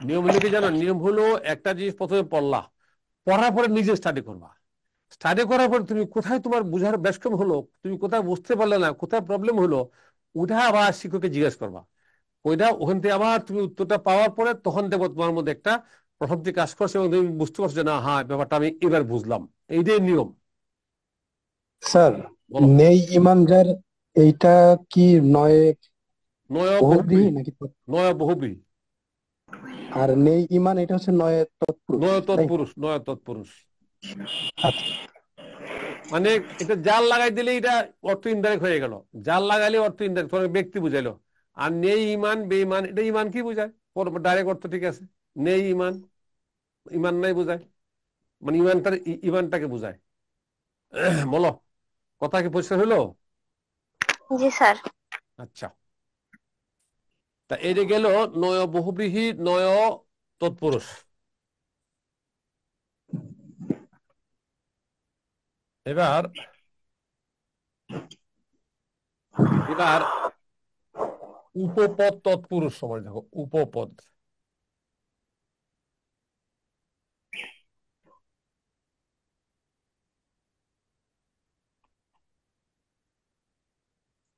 নিয়ম হলো কি জানো? নিয়ম হলো একটা জিনিস প্রথমে পড়ার পরে নিজে স্টাডি করবা। স্টাডি করার পর তুমি কোথায় তোমার বুঝার ব্যস্তম হলো, তুমি কোথায় বুঝতে পারলে না, কোথায় প্রবলেম হলো, ওটা আবার শিক্ষককে জিজ্ঞেস করবা। ওখান থেকে আবার তুমি উত্তরটা পাওয়ার পরে তখন দেখবো তোমার মধ্যে একটা প্রশান্তি কাজ করছে এবং তুমি বুঝতে পারছো যে না, হ্যাঁ, ব্যাপারটা আমি এবার বুঝলাম। এইটাই নিয়ম। স্যার, নেই ইমান যার, এইটা কি নয় বহুব্রীহি নাকি? নয় বহুব্রীহি। আর নেই ইমান এটা হচ্ছে নয় তৎপুরুষ, নয় তাই? তৎপুরুষ, নয় তৎপুরুষ। আচ্ছা মানে এটা জাল লাগাই দিলে এটা অর্থ ইনডাইরেক্ট হয়ে গেল, জাল লাগাইলে অর্থ ইনডাইরেক্ট, ব্যক্তি বুঝাইলো। আর নেই ইমান বেঈমান, এটা ইমান কি বুঝায়? ডাইরেক্ট অর্থ ঠিক আছে, নেই ইমান, ইমান নাই বুঝায়, মানে ইমানটাকে বুঝায়। বলো, কথা কি পরিষ্কার হলো? জি স্যার। আচ্ছা, তা এটা গেল নয় বহুব্রীহি নয় তৎপুরুষ। এবার এবার উপপদ তৎপুরুষ সমাস দেখো, উপপদ।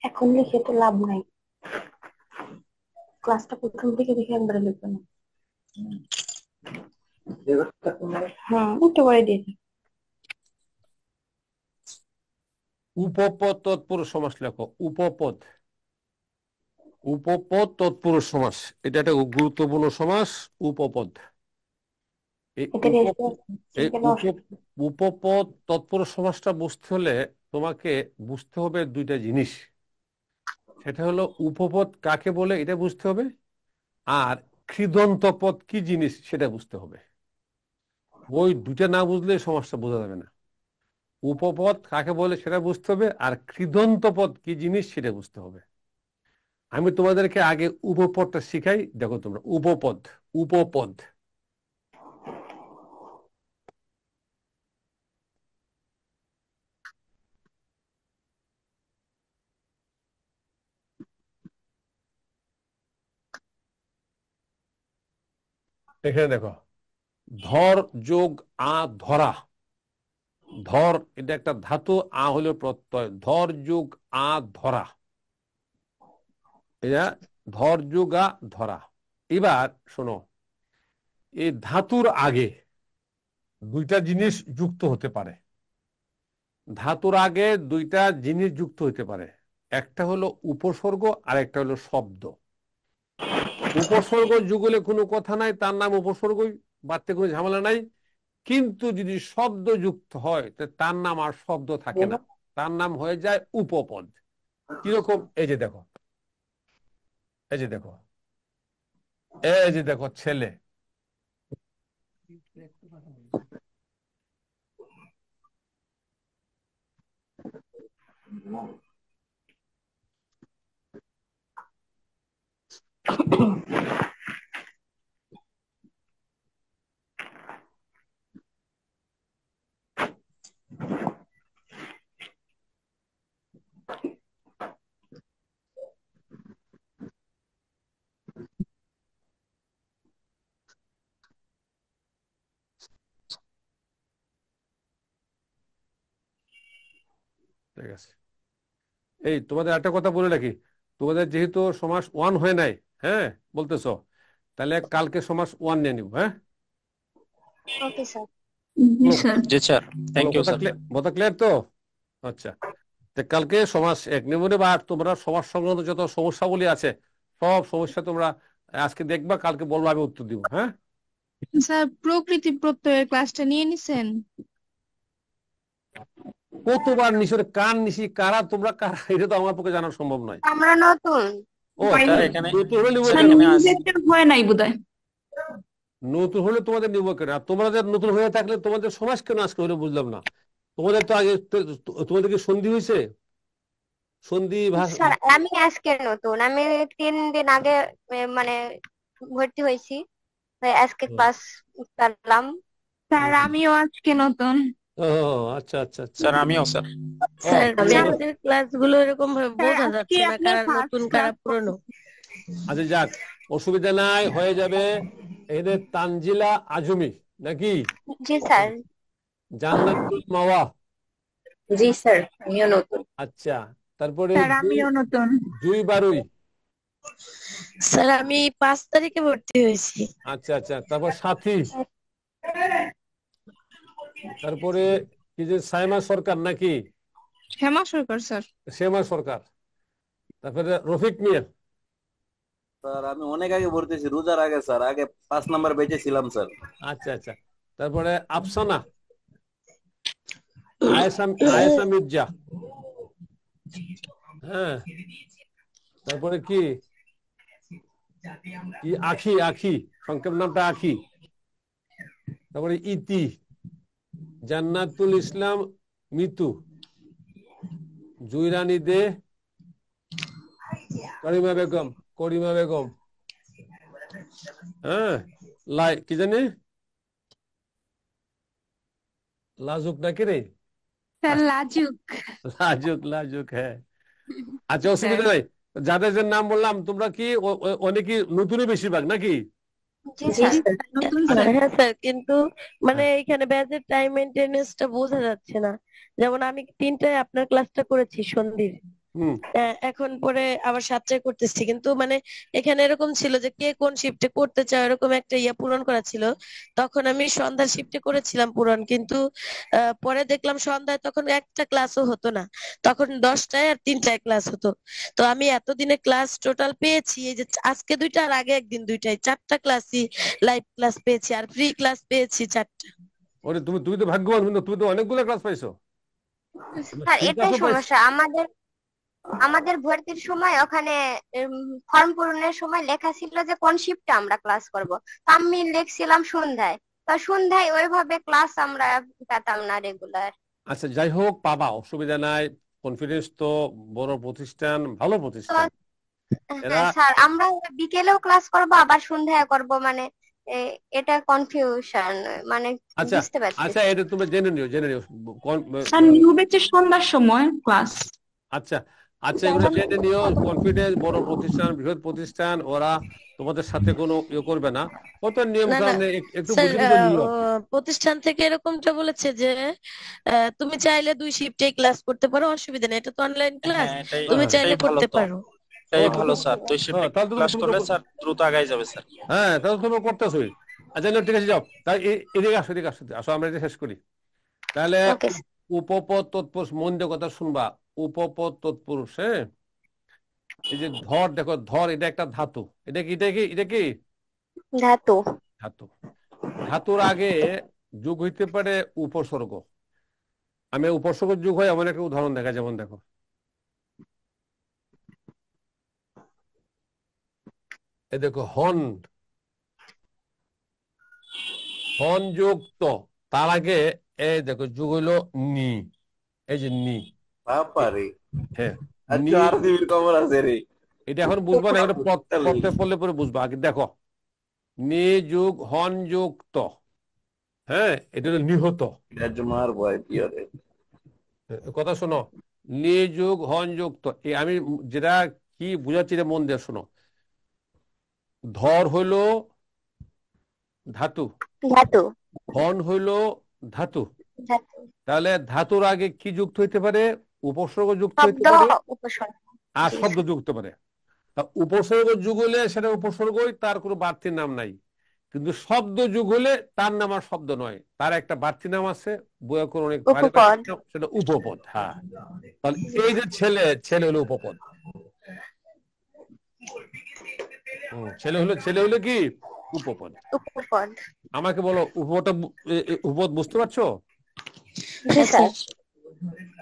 এখন লিখে তো লাভ নাই, ক্লাসটা প্রথম থেকে দেখে একবারে লিখবে না। হ্যাঁ একটু পরে দিয়ে দিই। উপপদ তৎপুরুষ সমাস লেখো, উপপদ। উপপদ তৎপুরুষ সমাস, এটা একটা গুরুত্বপূর্ণ সমাস, উপপদ। এই উপপদ তৎপুরুষ সমাসটা বুঝতে হলে তোমাকে বুঝতে হবে দুইটা জিনিস। সেটা হলো উপপদ কাকে বলে এটা বুঝতে হবে, আর কৃদন্ত পদ কি জিনিস সেটা বুঝতে হবে। ওই দুইটা না বুঝলে সমাসটা বোঝা যাবে না। উপপদ কাকে বলে সেটা বুঝতে হবে, আর কৃদন্ত পদ কি জিনিস সেটা বুঝতে হবে। আমি তোমাদেরকে আগে উপপদটা শিখাই, দেখো তোমরা উপপদ। উপপদ এখানে দেখো, ধর যোগ আ ধরা। ধর এটা একটা ধাতু, আ হলো প্রত্যয়, ধর যোগ আ ধরা, এটা ধর যোগ আ ধরা। এবার শোনো, এই ধাতুর আগে দুইটা জিনিস যুক্ত হতে পারে। ধাতুর আগে দুইটা জিনিস যুক্ত হতে পারে, একটা হলো উপসর্গ আর একটা হলো শব্দ। উপসর্গ যুগলে কোনো কথা নাই, তার নাম উপসর্গই, বাড়তে কোনো ঝামেলা নাই। কিন্তু যদি শব্দ যুক্ত হয় তার নাম আর শব্দ থাকে না, তার নাম হয়ে যায় উপপদ। কিরকম? এই যে দেখো, এই যে দেখো, এই যে দেখো ছেলে, ঠিক আছে। এই তোমাদের একটা কথা বলে রাখি, তোমাদের যেহেতু সমাস ওয়ান হয় নাই, হ্যাঁ বলতেছো, তাহলে কালকে সমাস ওয়ান নিয়ে নিব। হ্যাঁ ওকে স্যার। জি স্যার, থ্যাংক ইউ স্যার। কথা ক্লিয়ার তো? আচ্ছা, কালকে সমাস এক নিব, বা তোমরা সমাজ সংক্রান্ত যত সমস্যাগুলি আছে সব সমস্যা তোমরা আজকে দেখবা, কালকে বলবো, আমি উত্তর দিব। হ্যাঁ স্যার প্রকৃতি প্রত্যয়ের ক্লাসটা নিয়ে নিছেন? কতবার নিশোর কান নিশি, কারা তোমরা কারা, এটা তো আমার পক্ষে জানা সম্ভব নয়। আমরা নতুন। ও এখানে নতুন হলে হয় নাই বোধহয়। নতুন হলে তোমাদের নিব কেন? আর তোমাদের নতুন হয়ে থাকলে তোমাদের সমাজ কেন আজকে হলে বুঝলাম না। তোমাদের তো আগে, তোমাদের কি সন্ধি হয়েছে? সন্ধি ভাষা। স্যার আমি আজকে নতুন, আমি 3 দিন আগে মানে ভর্তি হয়েছি, আজকে ক্লাস করলাম। স্যার আমিও আজকে নতুন। ও আচ্ছা আচ্ছা আচ্ছা। স্যার আমিও স্যার। স্যার আমাদের ক্লাসগুলো এরকম ভাবে বোঝা যাচ্ছে না কারা নতুন কারা পুরনো। আচ্ছা যাক, অসুবিধা নাই, হয়ে যাবে। এদের তানজিলা আজমি নাকি? জি স্যার। জান্নাতুল মাওয়া। জি স্যার আমিও নতুন। আচ্ছা, তারপরে স্যার আমিও নতুন। জুই বারুই। স্যার আমি 5 তারিখে ভর্তি হয়েছি। আচ্ছা আচ্ছা, তারপর সাথী, তারপরে কি যে সাইমা সরকার নাকি? হেমা সরকার স্যার। শ্যামা সরকার, তারপরে রফিক মিয়া, স্যার আমি অনেক আগে ভর্তি রোজার আগে স্যার, আগে 5 নাম্বার বেঁচে ছিলাম স্যার। আচ্ছা আচ্ছা, তারপরে আফসানা, আয়েশা, আয়েশা মির্জা, হ্যাঁ, তারপরে কি কি আখি, আখি সংক্ষেপ নামটা আখি, তারপরে ইতি, জান্নাতুল ইসলাম মিতু, জুইরানি দে, করিমা বেগম, করিমা বেগম, হ্যাঁ, লাই কি জানি লাজুক নাকি রে, স্যার লাজুক। লাজুক, লাজুক, হ্যাঁ। আচ্ছা, অসুবিধা নাই। যাদের যে নাম বললাম তোমরা কি অনেকই নতুনই বেশিরভাগ নাকি? জি স্যার। হ্যাঁ স্যার, কিন্তু মানে এখানে ব্যাচের টাইম মেনটেনেন্সটা বোঝা যাচ্ছে না। যেমন আমি 3টায় আপনার ক্লাসটা করেছি সন্ধ্যের, এখন পরে আবার 7টায় করতেছি, কিন্তু মানে এখানে এরকম ছিল যে কে কোন শিফটে করতে চায় এরকম একটা ইয়া পূরণ করা ছিল। তখন আমি সন্ধ্যার শিফটে করেছিলাম পূরণ, কিন্তু পরে দেখলাম সন্ধ্যায় তখন একটা ক্লাসও হতো না, তখন 10টায় আর 3টায় ক্লাস হতো। তো আমি এতদিনে ক্লাস টোটাল পেয়েছি, এই যে আজকে 2টা আর আগে একদিন 2টায়, 4টা ক্লাসই লাইভ ক্লাস পেয়েছি, আর ফ্রি ক্লাস পেয়েছি 4টা। ওরে তুমি তুমি তো ভাগ্যবান, তুমি তো অনেকগুলো ক্লাস পাইছো। স্যার এটাই সমস্যা আমাদের, আমাদের ভর্তির সময় ওখানে ফর্ম পূরণের সময় লেখা ছিল যে কোন শিফটে আমরা ক্লাস করব, তো আমি লিখছিলাম সন্ধ্যায়, তো সন্ধ্যায় ওইভাবে ক্লাস আমরা পেতাম না রেগুলার। আচ্ছা, যাই হোক, পাবা, অসুবিধা নাই। কনফিডেন্স তো, বড় প্রতিষ্ঠান, ভালো প্রতিষ্ঠান এরা। হ্যাঁ স্যার, আমরা বিকেলেও ক্লাস করব আবার সন্ধ্যায় করব, মানে এটা কনফিউশন, মানে আচ্ছা বুঝতে পারছি। আচ্ছা, এটা তুমি জেনে নিও, জেনে নিও। স্যার নিউ ব্যাচের সন্ধ্যার সময় ক্লাস। আচ্ছা আচ্ছা, এগুলো জেনে নিও। কনফিডেন্স, বড় প্রতিষ্ঠান, বৃহৎ প্রতিষ্ঠান, ওরা তোমাদের সাথে কোনো ইয়ে করবে না। কত নিয়ম না না কানুন একটু স্যার, বুঝে বুঝে নিও। প্রতিষ্ঠান থেকে এরকমটা বলেছে যে তুমি চাইলে 2 শিফটে ক্লাস করতে পারো, অসুবিধা নেই, এটা তো অনলাইন ক্লাস, হ্যাঁ, এটাই তুমি চাইলে এটাই ভালো করতে তো। পারো। এটাই ভালো স্যার, 2 শিফটে তাহলে তো ক্লাস তুমি করলে স্যার দ্রুত আগাই যাবে স্যার। হ্যাঁ, তাহলে তুমি করতেছোই। আচ্ছা না, ঠিক আছে, যাও। তাই এদিকে আসো, এদিকে আসো, আসো, আমরা এটা শেষ করি। তাহলে উপপদ তৎপুরুষ, মন দিয়ে কথা শুনবা। উপপদ তৎপুরুষ, হ্যাঁ, এই যে ধর, দেখো ধর, এটা একটা ধাতু। এটা কি, এটা কি, এটা কি ধাতু। ধাতু। ধাতুর আগে যুগ হইতে পারে উপসর্গ। আমি উপসর্গ যুগ হয় এমন একটা উদাহরণ দেখা, যেমন দেখো, এই দেখো হন, হন যুক্ত, তার আগে এই দেখো যুগ হইলো নি, এই যে নি, বাপারে, হ্যাঁ, নি। আচ্ছা আরবির খবর আছে রে। এটা এখন বুঝবা না, এটা পড়তে পড়লে পরে বুঝবা। আগে দেখো, নি যুগ হন যুক্ত, হ্যাঁ, এটা হলো নিহত। মার ভয় পিয়রে কথা শোনো, নি যুগ হন যুক্ত, আমি যেটা কি বুঝাচ্ছি এটা মন দিয়ে শোনো। ধর হইলো ধাতু, ধাতু। হন হইলো ধাতু। ধাতু। তাহলে ধাতুর আগে কি যুক্ত হইতে পারে? উপসর্গ যুক্ত হইতে শব্দ, পারে উপসর্গ আর শব্দ যুক্ত পারে। উপসর্গ যুগ হলে সেটা উপসর্গই, তার কোনো বাড়তি নাম নাই। কিন্তু শব্দ যুগ হলে তার নাম আর শব্দ নয়, তার একটা বাড়তি নাম আছে, বৈয়াকরণিক পারিভাষিক নাম, সেটা উপপদ। হ্যাঁ, তাহলে এই যে ছেলে, ছেলে হলো উপপদ। ছেলে হলো কি? উপপদ। উপপদ। আমাকে বলো, উপপদ বুঝতে পারছো?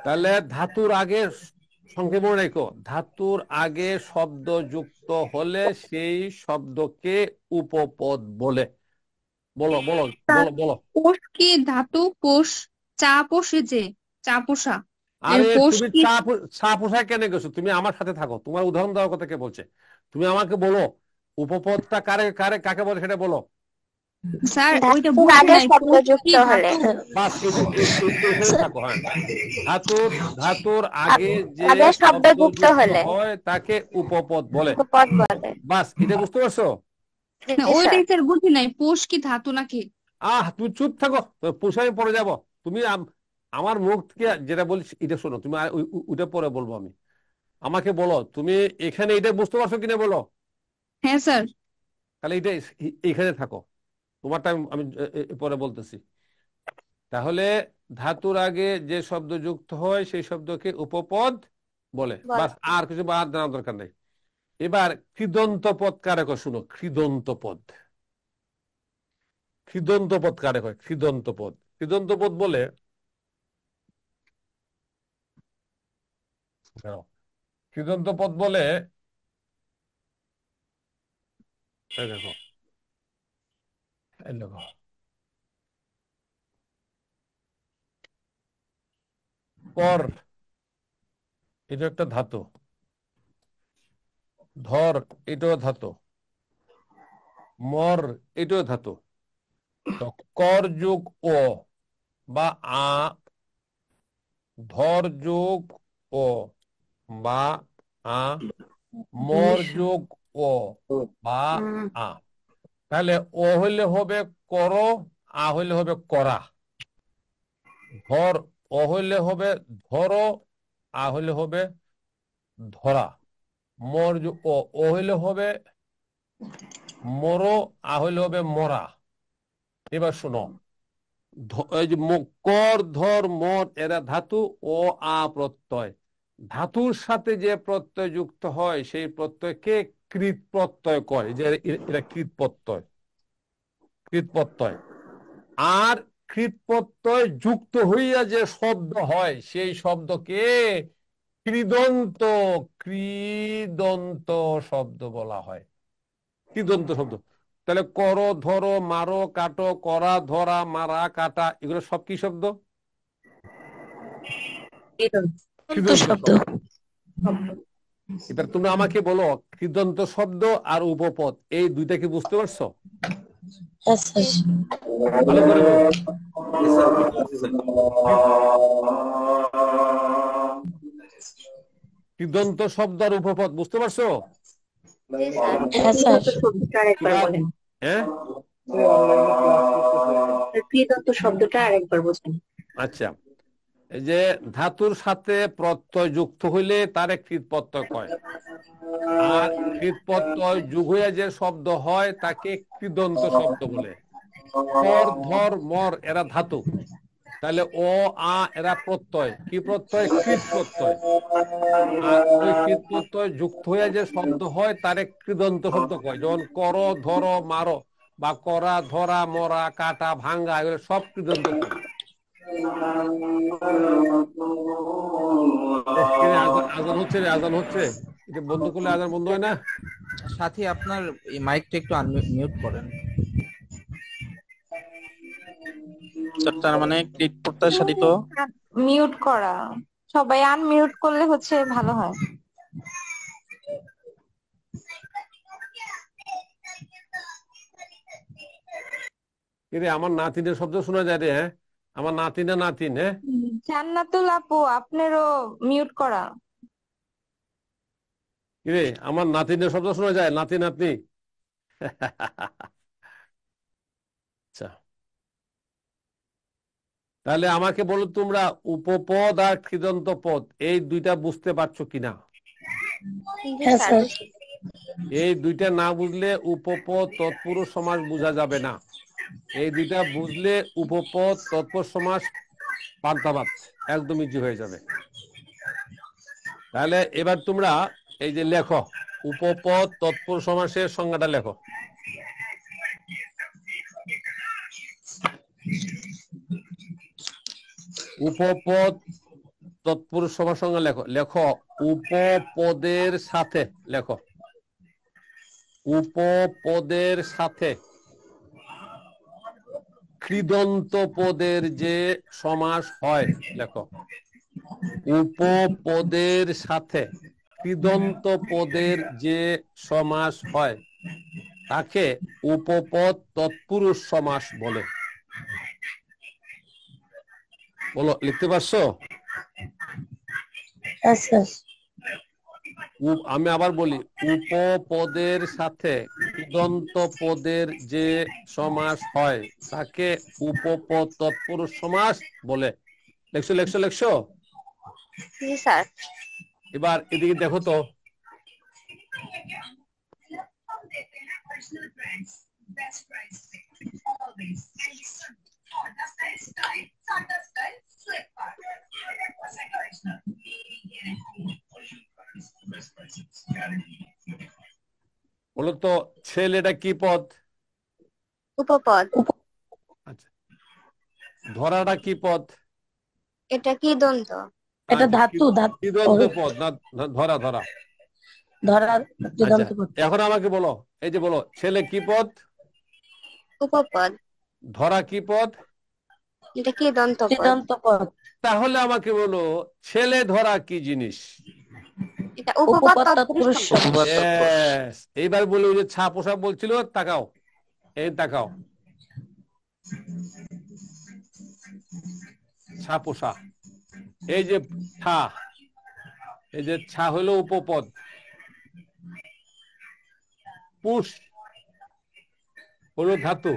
তাহলে ধাতুর আগে, সংক্ষেপে মনে রাখো, ধাতুর আগে শব্দ যুক্ত হলে সেই শব্দকে উপপদ বলে। বলো বলো বলো বলো। পোষ কি ধাতু? পোষ, চা পোষে যে, চা পোষা। আরে পোষ তুমি কি? চা পোষায় কেন গেছো? তুমি আমার সাথে থাকো, তোমার উদাহরণ দেওয়ার কথা কে বলছে? তুমি আমাকে বলো উপপদটা কারে কারে কাকে বলে সেটা বলো। স্যার ওইটা আগে শব্দ যুক্ত হলে বাস, থাকো। হ্যাঁ, ধাতুর আগে যে শব্দ যুক্ত হলে হয় তাকে উপপদ বলে। উপপদ বলে। বাস, এটা বুঝতে পারছো? ওইটাই স্যার বুঝি নাই, পোষ কি ধাতু নাকি? তুমি চুপ থাকো, পোষায় পরে যাব। তুমি আমার মুখ থেকে যেটা বলছি এটা শোনো, তুমি ওইটা পরে বলবো আমি। আমাকে বলো তুমি এখানে এটা বুঝতে পারছো কিনা বলো। হ্যাঁ স্যার। তাহলে এটা এখানে থাকো, তোমারটা আমি পরে বলতেছি। তাহলে ধাতুর আগে যে শব্দ যুক্ত হয় সেই শব্দকে উপপদ বলে। বাস, আর কিছু বাদ জানার দরকার নেই। এবার কৃদন্ত পদ কারে কয় শুনো, কৃদন্ত পদ। কৃদন্ত পদ কারে কয়? কৃদন্ত পদ। কৃদন্ত পদ বলে, কৃদন্ত পদ বলে, এই দেখো, এই দেখো, কর এটা একটা ধাতু, ধর এটাও ধাতু, মর এটাও ধাতু। তো কর যোগ ও বা আ, ধর যোগ ও বা আ, মর যোগ ও বা আ। তাহলে ও হইলে হবে কর, আ হইলে হবে করা। ধর ও হইলে হবে ধরো, আ হইলে হবে ধরা। মর ও হইলে হবে মরো, আ হইলে হবে মরা। এবার শোনো, এই যে কর, ধর, মর এরা ধাতু, ও আ প্রত্যয়। ধাতুর সাথে যে প্রত্যয় যুক্ত হয় সেই প্রত্যয়কে কৃত প্রত্যয় কয়, যে এরা কৃত প্রত্যয়, কৃত প্রত্যয়। আর কৃত প্রত্যয় যুক্ত হইয়া যে শব্দ হয় সেই শব্দকে কৃদন্ত, কৃদন্ত শব্দ বলা হয়, কৃদন্ত শব্দ। তাহলে করো, ধরো, মারো, কাটো, করা, ধরা, মারা, কাটা, এগুলো সব কি শব্দ? কৃদন্ত শব্দ। এবার তুমি আমাকে বলো, কৃদন্ত শব্দ আর উপপদ এই দুইটা কি বুঝতে পারছো? ভালো করে বলো। কৃদন্ত শব্দ আর উপপদ বুঝতে পারছো? হ্যাঁ, কৃদন্ত শব্দটা আরেকবার বোঝেন। আচ্ছা, এই যে ধাতুর সাথে প্রত্যয় যুক্ত হইলে তারে কৃত প্রত্যয় কয়, আর কৃত প্রত্যয় যুগ হইয়া যে শব্দ হয় তাকে কৃদন্ত শব্দ বলে। কর, ধর, মর এরা ধাতু, তাহলে ও আ এরা প্রত্যয়। কি প্রত্যয়? কৃত প্রত্যয়। আর ওই কৃত প্রত্যয় যুক্ত হইয়া যে শব্দ হয় তারে কৃদন্ত শব্দ কয়। যেমন করো, ধরো, মারো, বা করা, ধরা, মরা, কাটা, ভাঙ্গা, এগুলো সব কৃদন্ত শব্দ। আজান হচ্ছে রে, আজান হচ্ছে, এটা বন্ধ করলে আজান বন্ধ হয় না। সাথী আপনার এই মাইকটা একটু আনমিউট করেন। তার মানে কৃত প্রত্যয়ের সাথে তো মিউট করা, সবাই আনমিউট করলে হচ্ছে ভালো হয়। রে আমার নাতিনের শব্দ শোনা যায় রে। হ্যাঁ, আমার নাতিনা নাতিন। হ্যাঁ, জান্নাতুল আপু আপনারও মিউট করা। রে আমার নাতিনের শব্দ শোনা যায়, নাতি নাতনি। আচ্ছা, তাহলে আমাকে বলো তোমরা, উপপদ আর কৃদন্ত পদ এই দুইটা বুঝতে পারছো কিনা? এই দুইটা না বুঝলে উপপদ তৎপুরুষ সমাস বোঝা যাবে না। এই দুইটা বুঝলে উপপদ তৎপুরুষ সমাস পান্তাভাত একদম ইজি হয়ে যাবে। তাহলে এবার তোমরা এই যে লেখো, উপপদ তৎপুরুষ সমাসের সংজ্ঞাটা লেখো। উপপদ তৎপুরুষ সমাস সংজ্ঞা লেখো। লেখো উপপদের সাথে, লেখো উপপদের সাথে কৃদন্ত পদের যে সমাস হয়, লেখো উপপদের সাথে কৃদন্ত পদের যে সমাস হয় তাকে উপপদ তৎপুরুষ সমাস বলে। বলো, লিখতে পারছো? আমি আবার বলি, উপপদের সাথে কৃদন্ত পদের যে সমাস হয় তাকে উপপদ তৎপুরুষ সমাস বলে। লেখছো লেখছো লেখছো? জি স্যার। এবার এদিকে দেখো তো, বলো তো ছেলেটা কি পদ? উপপদ। আচ্ছা, ধরাটা কি পদ? এটা কি দন্ত? এটা ধাতু কি দন্ত পদ না ধরা? ধরা। ধরা আচ্ছা, এখন আমাকে বলো, এই যে বলো ছেলে কি পদ? উপপদ। ধরা কি পদ? এটা কি দন্ত পদ। তাহলে আমাকে বলো ছেলে ধরা কি জিনিস? এটা উপপদ তৎপুরুষ শব্দ। Yes, এইবার বলে ওই যে ছা পোশাক বলছিল, তাকাও, এই তাকাও, ছা পোশাক, এই যে ছা, এই যে ছা হলো উপপদ, পুষ হলো ধাতু,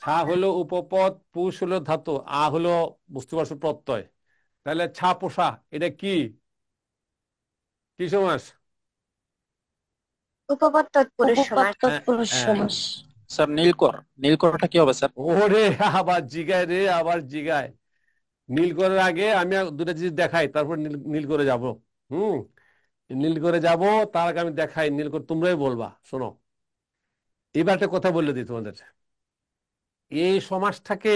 ছা হলো উপপদ, পুষ হলো ধাতু, আ হলো বুঝতে পারছো প্রত্যয়। তাহলে ছা পোষা এটা কি কি সমাস? উপপদ তৎপুরুষ সমাস। স্যার নীলকর, নীলকরটা কি হবে স্যার? ওরে আবার জিগায় রে, আবার জিগায়। নীল করার আগে আমি দুটা জিনিস দেখাই, তারপর নীল করে যাব। নীল করে যাব, তার আগে আমি দেখাই নীল করে, তোমরাই বলবা। শোনো, এবার একটা কথা বলে দিই তোমাদের। এই সমাজটাকে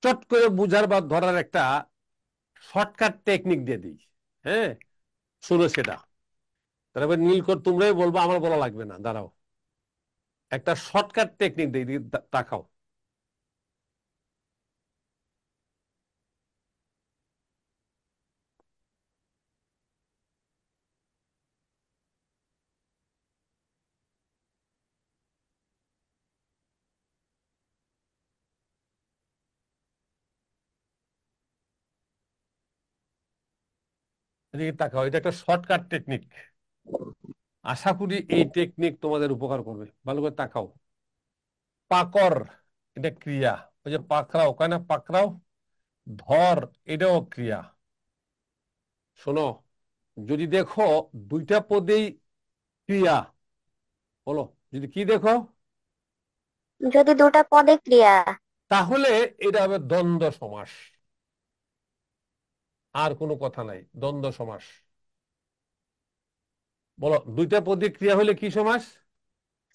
চট করে বুঝার বা ধরার একটা শর্টকাট টেকনিক দিয়ে দিই। হ্যাঁ, শুনো সেটা। তারপর নীল কর তোমরাই বলবা, আমার বলা লাগবে না। দাঁড়াও, একটা শর্টকাট টেকনিক দিয়ে দিই, তাকাও। এদিকে তাকাও, এটা একটা শর্টকাট টেকনিক। আশা করি এই টেকনিক তোমাদের উপকার করবে। ভালো করে তাকাও। পাকর এটা ক্রিয়া, ওই যে পাকড়াও কয় না, পাকড়াও। ধর এটাও ক্রিয়া। শোনো, যদি দেখো দুইটা পদেই ক্রিয়া, বলো যদি কি দেখো, যদি দুটা পদে ক্রিয়া, তাহলে এটা হবে দ্বন্দ্ব সমাস। আর কোনো কথা নাই, দ্বন্দ্ব সমাস। বলো দুইটা পদে ক্রিয়া হলে কি সমাস?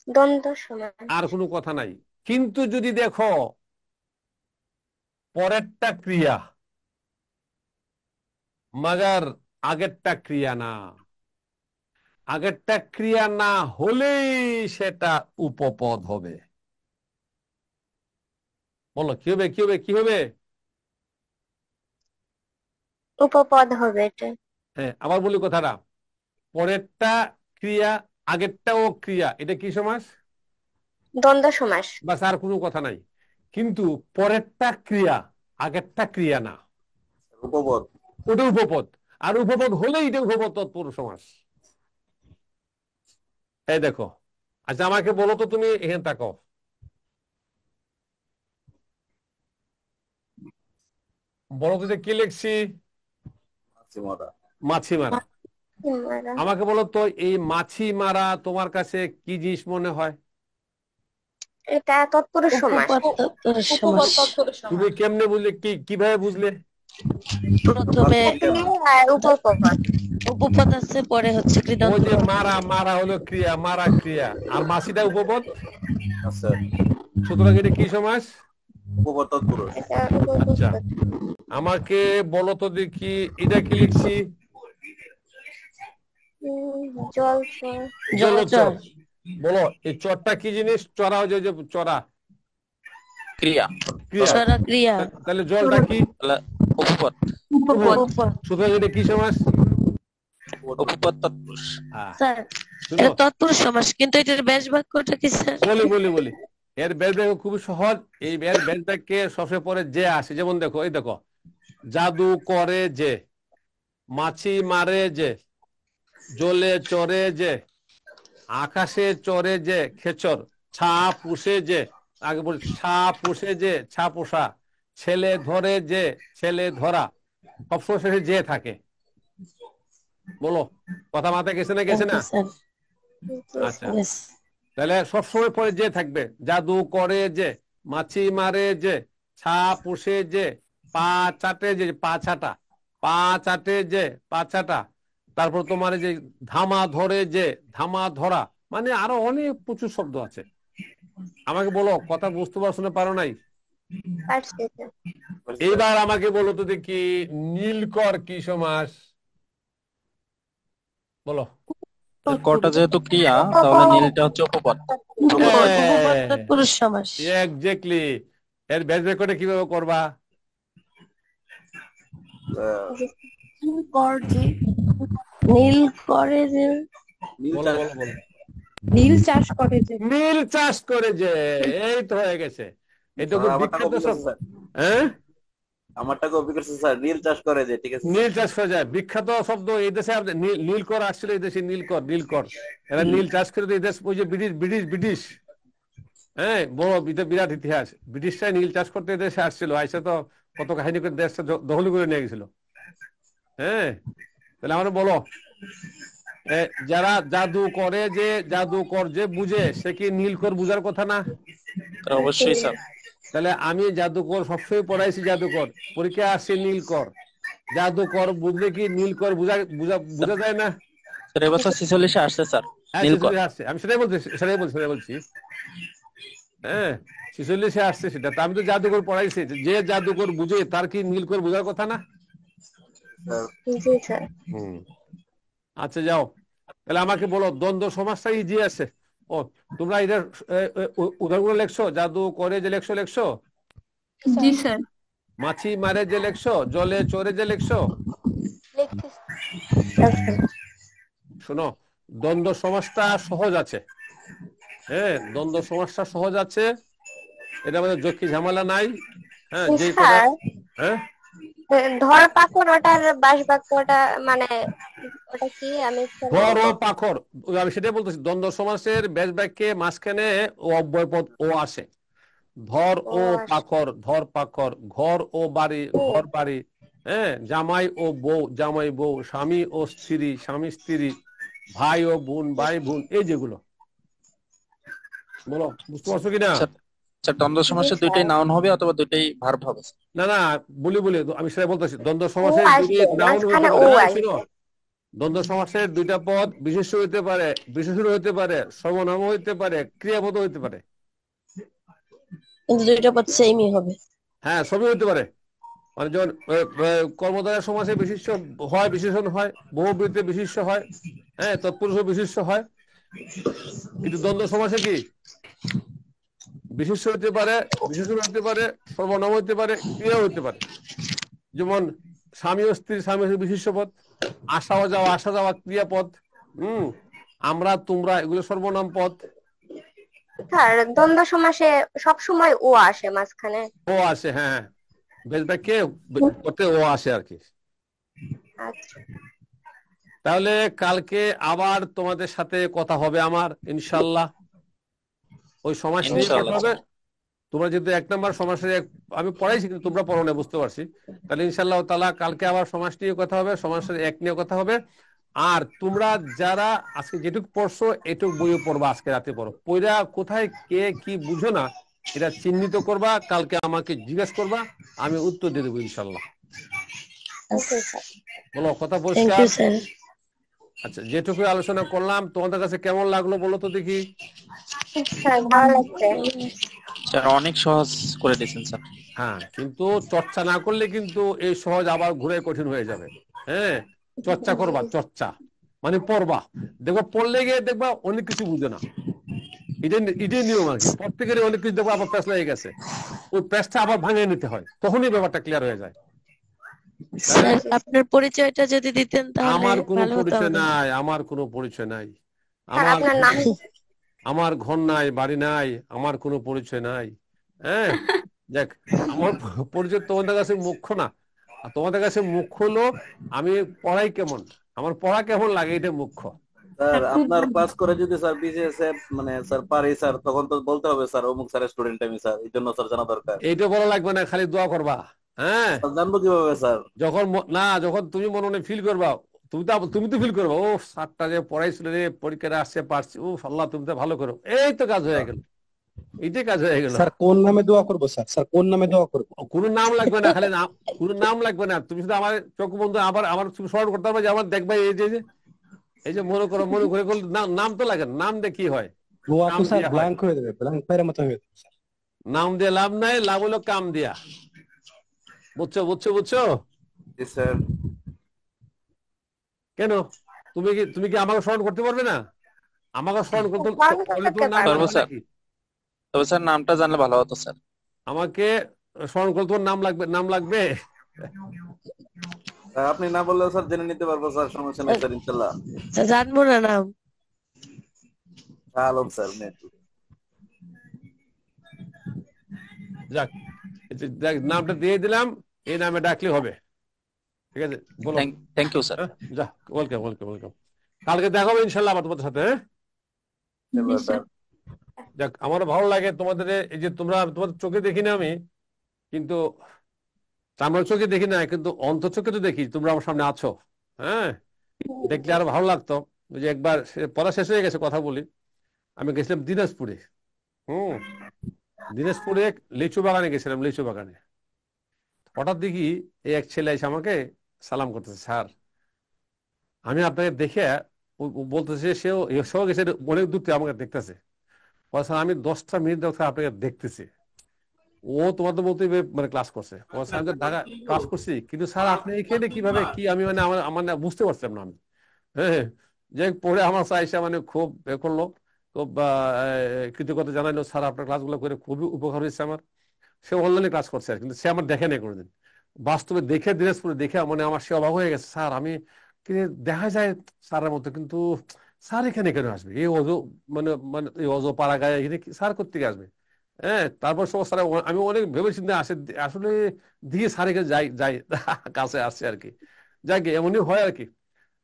দ্বন্দ্ব সমাস। আর কোনো কথা নাই। কিন্তু যদি দেখো পরেরটা ক্রিয়া মাগার আগেরটা ক্রিয়া না, আগেরটা ক্রিয়া না হলেই সেটা উপপদ হবে। বলো কি হবে, কি হবে, কি হবে? উপপদ হবে এটা। হ্যাঁ, আবার বলি কথাটা। পরেরটা ক্রিয়া, আগেরটাও ক্রিয়া, এটা কি সমাস? দ্বন্দ্ব সমাস। বাস, আর কোনো কথা নাই। কিন্তু পরেরটা ক্রিয়া, আগেরটা ক্রিয়া না, উপপদ, ওটা উপপদ। আর উপপদ হলেই এটা উপপদ তৎপুরুষ সমাস। এই দেখো। আচ্ছা, আমাকে বলো তো, তুমি এখানে তাকাও, বলো তো যে কি লিখছি? মাছি মারা। আমাকে বলো তো, এই মাছি মারা তোমার কাছে কি জিনিস মনে হয়? এটা তৎপুরুষ সমাস। তুমি কেমনে বুঝলে, কিভাবে বুঝলে? প্রথমে উপপদ, উপপদ আছে, পরে হচ্ছে কৃদন্ত। ওই যে মারা, মারা হলো ক্রিয়া, মারা ক্রিয়া, আর মাছিটা উপপদ। সুতরাং এটা কি সমাস? উপপদ তৎপুরুষ। আচ্ছা, আমাকে বলো তো দেখি, এটা কি লিখছি? জলচর। বলো এই চরটা কি জিনিস? চড়া, ওই যে চড়া ক্রিয়া, ক্রিয়া। তাহলে জলটা কি? উপপদ। সুতরাং এটা কি সমাস? উপপদ তৎপুরুষ। স্যার এটা তৎপুরুষ সমাস, কিন্তু এটার ব্যাস বাক্যটা কি স্যার? বলি এর ব্যাস বাক্য খুবই সহজ। এই ব্যাস বাক্যে সবচেয়ে পরে যে আসে, যেমন দেখো, এই দেখো, জাদু করে যে, মাছি মারে যে, জলে চড়ে যে, আকাশে চড়ে যে খেচর, ছা পুষে যে, আগে বল, ছা পুষে যে, ছা পোষা, ছেলে ধরে যে, ছেলে ধরা, সবসময় শেষে যে থাকে। বলো কথা মাথায় গেছে না, গেছে না? আচ্ছা, তাহলে সবসময় পরে যে থাকবে। জাদু করে যে, মাছি মারে যে, ছা পুষে যে, পা চাটে যে, পা ছাটা, পা চাটে যে, পা ছাটা, তারপর তোমার এই যে ধামা ধরে, যে ধামা ধরা, মানে আরো অনেক প্রচুর শব্দ আছে। আমাকে বলো, কথা বুঝতে পারছো না পারো নাই? পারছি স্যার। এইবার আমাকে বলো তো দেখি, নীলকর কি সমাস? বলো। করটা যেহেতু ক্রিয়া, তাহলে নীলটা হচ্ছে উপপদ। উপপদ তৎপুরুষ সমাস। এক্স্যাক্টলি। এর ব্যাস ব্যাকরণে কিভাবে করবা? নীল করে যে, বলো বলো বলো। নীল চাষ করে যে। নীল চাষ করে যে, এই তো হয়ে গেছে। এটা খুব বিখ্যাত শব্দ। হ্যাঁ, আমারটা কপি করছে স্যার, নীল চাষ করে যে, ঠিক আছে। নীল চাষ করে যায়, বিখ্যাত শব্দ। এই দেশে নীলকর আসছিল, এই দেশে নীলকর, নীলকর। এরা নীল চাষ করে। এই দেশ, ওই যে ব্রিটিশ, হ্যাঁ, বড় বিরাট ইতিহাস। ব্রিটিশরা নীল চাষ করতে এই দেশে আসছিল, আইসা তো কত কাহিনী করে দেশটা দখল করে নিয়ে গেছিল। হ্যাঁ, তাহলে আমরা বলো, যারা জাদু করে যে, জাদুকর যে বুঝে, সে কি নীলকর বুঝার কথা না? অবশ্যই স্যার। তাহলে আমি জাদুকর সবসময় পড়াইছি, জাদুকর পরীক্ষা আসছে নীলকর। জাদুকর বুঝলে কি নীলকর বুঝা যায় না? এবছর 46-এ আসছে স্যার নীলকর। আসছে, আমি সেটাই বলছি। হ্যাঁ, 46-এ আসছে সেটা। তা আমি তো জাদুকর পড়াইছি, যে জাদুকর বুঝে তার কি নীলকর বুঝার কথা না? আচ্ছা যাও, তাহলে আমাকে বলো, দ্বন্দ্ব সমাসটা ইজি আছে। ও, তোমরা এদের উদাহরণগুলো লেখছো? জাদু করে যে লেখছো? জি স্যার। মাছি মারে যে লেখছো? জলে চড়ে যে লেখছো? শোনো, দ্বন্দ্ব সমাসটা সহজ আছে। হ্যাঁ, দ্বন্দ্ব সমাসটা সহজ আছে, এটা আমাদের যক্ষি ঝামেলা নাই। হ্যাঁ, যে কথা, হ্যাঁ, ধর পাকড়, ওটার বাস বাক্যটা মানে ওটা কি? আমি ধর ও পাখর, আমি সেটাই বলতেছি। দ্বন্দ্ব সমাসের ব্যাস বাক্যে মাঝখানে ও অব্যয়পদ ও আসে। ধর ও পাখর, ধর পাখর। ঘর ও বাড়ি, ঘর বাড়ি। হ্যাঁ, জামাই ও বউ, জামাই বউ। স্বামী ও স্ত্রী, স্বামী স্ত্রী। ভাই ও বোন, ভাই বোন। এই যেগুলো, বলো বুঝতে পারছো কিনা? দ্বন্দ্ব সমাসের দুইটাই নাউন হবে অথবা দুইটাই ভার্ব হবে? না বলি আমি সেটা বলতেছি। দ্বন্দ্ব সমাসের নাউন হইতে পারে। দ্বন্দ্ব সমাসের দুইটা পদ বিশেষ্য হইতে পারে, বিশেষণ হইতে পারে, সর্বনাম হইতে পারে, ক্রিয়াপদ হইতে পারে। কিন্তু দুইটা পদ সেমই হবে। হ্যাঁ, সবই হইতে পারে। মানে যেমন কর্মধারয় সমাসে বিশেষ্য হয়, বিশেষণ হয়, বহুব্রীতে বিশেষ্য হয়, হ্যাঁ, তৎপুরুষ বিশেষ্য হয়। কিন্তু দ্বন্দ্ব সমাসে কি বিশেষ্য হইতে পারে, বিশেষণ হইতে পারে, সর্বনাম হইতে পারে, ক্রিয়া হইতে পারে। যেমন স্বামী ও স্ত্রী, স্বামী বিশেষ্য পদ। আসা যাওয়া ক্রিয়াপদ। আমরা, তোমরা, এগুলো সর্বনাম পদ। দ্বন্দ্ব সমাসে সবসময় ও আসে মাঝখানে। ও আসে, হ্যাঁ, বেশ বাক্যে করতে ও আসে আর কি। তাহলে কালকে আবার তোমাদের সাথে কথা হবে আমার, ইনশাল্লাহ। ওই সমাস নিয়ে কথা হবে। তোমরা যেহেতু 1 নম্বর সমাসের আমি পড়াইছি, কিন্তু তোমরা পড়ো না, বুঝতে পারছি। তাহলে ইনশাল্লাহ তাআলা কালকে আবার সমাস নিয়ে কথা হবে, সমাসের 1 নিয়ে কথা হবে। আর তোমরা যারা আজকে যেটুকু পড়ছো, এটুকু বইও পড়বা, আজকে রাতে পড়ো। পড়া কোথায় কে কি বুঝো না, এটা চিহ্নিত করবা, কালকে আমাকে জিজ্ঞেস করবা, আমি উত্তর দিয়ে দেবো ইনশাল্লাহ। বলো, কথা পরিষ্কার? আচ্ছা, যেটুকু আলোচনা করলাম তোমাদের কাছে কেমন লাগলো বলো তো দেখি। অনেক সহজ করে দিয়েছেন স্যার। হ্যাঁ, কিন্তু চর্চা না করলে কিন্তু এই সহজ আবার ঘুরে কঠিন হয়ে যাবে। হ্যাঁ, চর্চা করবা, চর্চা মানে পড়বা। দেখবা, পড়লে গিয়ে দেখবা অনেক কিছু বুঝে না। এটাই নিয়ম আর কি। প্রত্যেকেরই অনেক কিছু দেখবো আবার প্যাঁচ লেগে গেছে, ওই প্যাঁচটা আবার ভাঙিয়ে নিতে হয়, তখনই ব্যাপারটা ক্লিয়ার হয়ে যায়। আপনার পরিচয়টা যদি দিতেন তাহলে। আমার কোনো পরিচয় নাই, আমার কোনো পরিচয় নাই। আমার ঘর নাই, বাড়ি নাই, আমার কোনো পরিচয় নাই। হ্যাঁ, দেখ, আমার পরিচয় তোমাদের কাছে মুখ্য না। আর তোমাদের কাছে মুখ্য হলো আমি পড়াই কেমন, আমার পড়া কেমন লাগে, এটা মুখ্য। স্যার, আপনার ক্লাস করে যদি স্যার বিসিএস মানে স্যার পারি স্যার, তখন তো বলতে হবে স্যার অমুক স্যারের স্টুডেন্ট আমি স্যার, এই জন্য স্যার জানা দরকার। এইটা বলা লাগবে না, খালি দোয়া করবা। হ্যাঁ, জানবো কিভাবে স্যার? যখন তুমি মনে ফিল করবা, তুমি তো ফিল করবা, ও স্যারটা যে পড়াইছিল রে, পরীক্ষাটা আসছে, পারছি, ও আল্লাহ তুমি তো ভালো করো, এই তো কাজ হয়ে গেল। এইটাই কাজ হয়ে গেল। স্যার কোন নামে দোয়া করবো স্যার? স্যার কোন নামে দোয়া করবো? কোনো নাম লাগবে না, খালি নাম, কোনো নাম লাগবে না। তুমি শুধু আমার চোখ বন্ধ আবার আমার তুমি স্মরণ করতে পারবে যে আমার দেখবে এই যে মনে করো, মনে করে করলে নাম তো লাগে না। নাম দিয়ে কি হয়? দোয়া কাম তো স্যার দিয়া হয়। ব্ল্যাঙ্ক হয়ে যাবে, ব্ল্যাঙ্ক পেরের মতো হয়ে যাবে স্যার। নাম দিয়ে লাভ নাই, লাভ হলো কাম দিয়া। বুঝছো বুঝছো বুঝছো? জি স্যার। কেন তুমি কি আমাকে স্মরণ করতে পারবে না? আমাকে স্মরণ করতে স্মরণ করলে করতে তোমার নাম পারবো। পারবো লাগবে স্যার, নাকি? তবে স্যার নামটা জানলে ভালো হতো স্যার। আমাকে স্মরণ করলে তোমার নাম লাগবে। আপনি না বললেও স্যার জেনে নিতে পারবো স্যার, সমস্যা নেই স্যার ইনশাল্লাহ। জানবো না নাম। আলম স্যার নেটু। যাক, নামটা দিয়ে দিলাম, এই নামে ডাকলে হবে। ঠিক আছে, বলো। Thank you sir. যা, ওয়েলকাম ওয়েলকাম ওয়েলকাম। কালকে দেখা হবে ইনশাল্লাহ আবার তোমাদের সাথে। যাক, আমারও ভালো লাগে তোমাদের এই যে তোমাদের চোখে দেখি না আমি, কিন্তু আমরা চোখে দেখি না, কিন্তু অন্তর চোখে তো দেখি তোমরা আমার সামনে আছো। হ্যাঁ, দেখলে আরো ভালো লাগতো। ওই যে একবার পড়া শেষ হয়ে গেছে, কথা বলি। আমি গেছিলাম দিনাজপুরে। দিনাজপুরে লিচু বাগানে গেছিলাম, লিচু বাগানে। হঠাৎ দেখি এই এক ছেলে এসে আমাকে সালাম করতেছে, স্যার আমি আপনাকে দেখে, বলতেছে সেও গেছে অনেক দূর থেকে আমাকে দেখতেছে। স্যার আমি 10টা মিনিট আপনাকে দেখতেছি। ও তোমাদের মতো মানে ক্লাস করছে। স্যার আমি তো ঢাকা ক্লাস করছি, কিন্তু স্যার আপনি এখানে কিভাবে কি, আমি মানে আমার না বুঝতে পারছিলাম না আমি। হ্যাঁ, যে পড়ে আমার চাইসা মানে খুব করলো, খুব কৃতজ্ঞতা জানাইলো, স্যার আপনার ক্লাসগুলো করে খুবই উপকার হয়েছে আমার। সে অনলাইনে ক্লাস করছে আর, কিন্তু সে আমার দেখে নেই কোনোদিন। বাস্তবে দেখে দিনাজপুরে দেখে মানে আমার সে অবাক হয়ে গেছে, স্যার আমি দেখা যায় স্যারের মতো, কিন্তু স্যার এখানে কেন আসবে? এই অজো মানে মানে এই অজো পাড়া গায়ে এখানে স্যার করতে আসবে? হ্যাঁ, তারপর সব স্যার আমি অনেক ভেবেচিন্তে আসলে দিয়ে স্যার এখানে যাই যাই কাছে আসছে আর কি। যাক, এমনই হয় আর কি।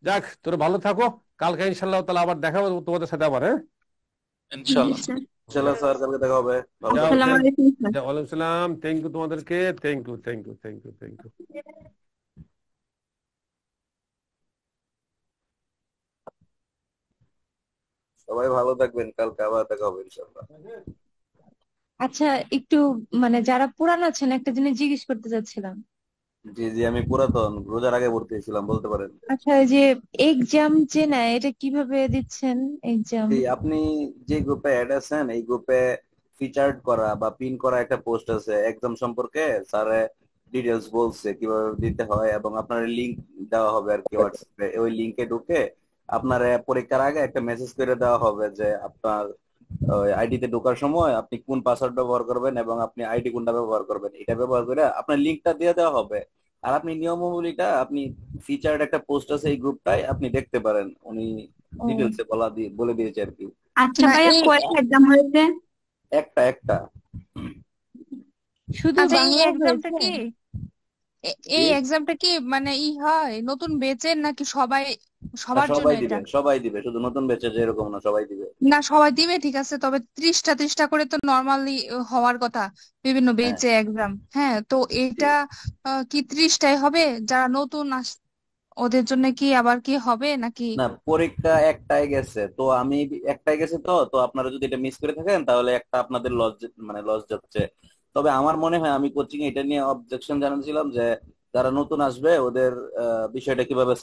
যাক, তোরা ভালো থাকো। কালকে ইনশাল্লাহ তাহলে আবার দেখা হবে তোমাদের সাথে আবার। হ্যাঁ ইনশাআল্লাহ। ইনশাল্লাহ স্যার, কালকে দেখা হবে। আসসালামু আলাইকুম স্যার। ওয়ালাইকুম সালাম। থ্যাংক ইউ তোমাদেরকে, thank you thank you thank you thank you. সবাই ভালো থাকবেন, কালকে আবার দেখা হবে ইনশাল্লাহ। আচ্ছা, একটু মানে যারা পুরানো আছেন একটা জিনিস জিজ্ঞেস করতে চাচ্ছিলাম। জি জি, আমি পুরাতন, রোজার আগে ভর্তি হয়েছিলাম, বলতে পারেন। আচ্ছা, এই যে এক্সাম যে নেয় এটা কিভাবে দিচ্ছেন এক্সাম? জি, আপনি যে গ্রুপে অ্যাড আছেন এই গ্রুপে ফিচার্ড করা বা পিন করা একটা পোস্ট আছে এক্সাম সম্পর্কে। স্যারে ডিটেলস বলছে কিভাবে দিতে হয়, এবং আপনার লিংক দেওয়া হবে আর কি হোয়াটসঅ্যাপে। ওই লিংকে ঢুকে আপনার পরীক্ষার আগে একটা মেসেজ করে দেওয়া হবে যে আপনার আইডিতে ঢোকার সময় আপনি কোন পাসওয়ার্ড ব্যবহার করবেন এবং আপনি আইডি কোনটা ব্যবহার করবেন, এটা ব্যবহার করে আপনার লিংকটা দিয়ে দেওয়া হবে। আর আপনি নিয়মাবলীটা আপনি ফিচার্ড একটা পোস্ট আছে এই গ্রুপটায় আপনি দেখতে পারেন, উনি ডিটেলসে বলে দিয়েছে আর কি। আচ্ছা ভাইয়া, কয়টা এক্সাম হয়েছে? একটা শুধু আচ্ছা, এই বাংলায় এক্সামটা হয়েছে? কি এই এক্সামটা কি মানে হয় নতুন বেচের নাকি সবার জন্য সবাই এটা? দিবে, সবাই দিবে, শুধু নতুন ব্যাচে যেরকম না, সবাই দিবে। না, সবাই দিবে ঠিক আছে, তবে 30টা করে তো নর্মালি হওয়ার কথা বিভিন্ন হ্যাঁ বেচে এক্সাম। হ্যাঁ, তো জি। এটা কি 30টাই হবে? যারা নতুন ওদের জন্য কি আবার কি হবে নাকি? না, পরীক্ষা একটাই গেছে তো, আমি একটাই গেছে তো তো আপনারা যদি এটা মিস করে থাকেন তাহলে একটা আপনাদের লস যাচ্ছে। তবে আমার মনে হয়, আমি কোচিং এটা নিয়ে অবজেকশন জানাচ্ছিলাম যে যারা নতুন আসবে ওদের বিষয়টা কিভাবে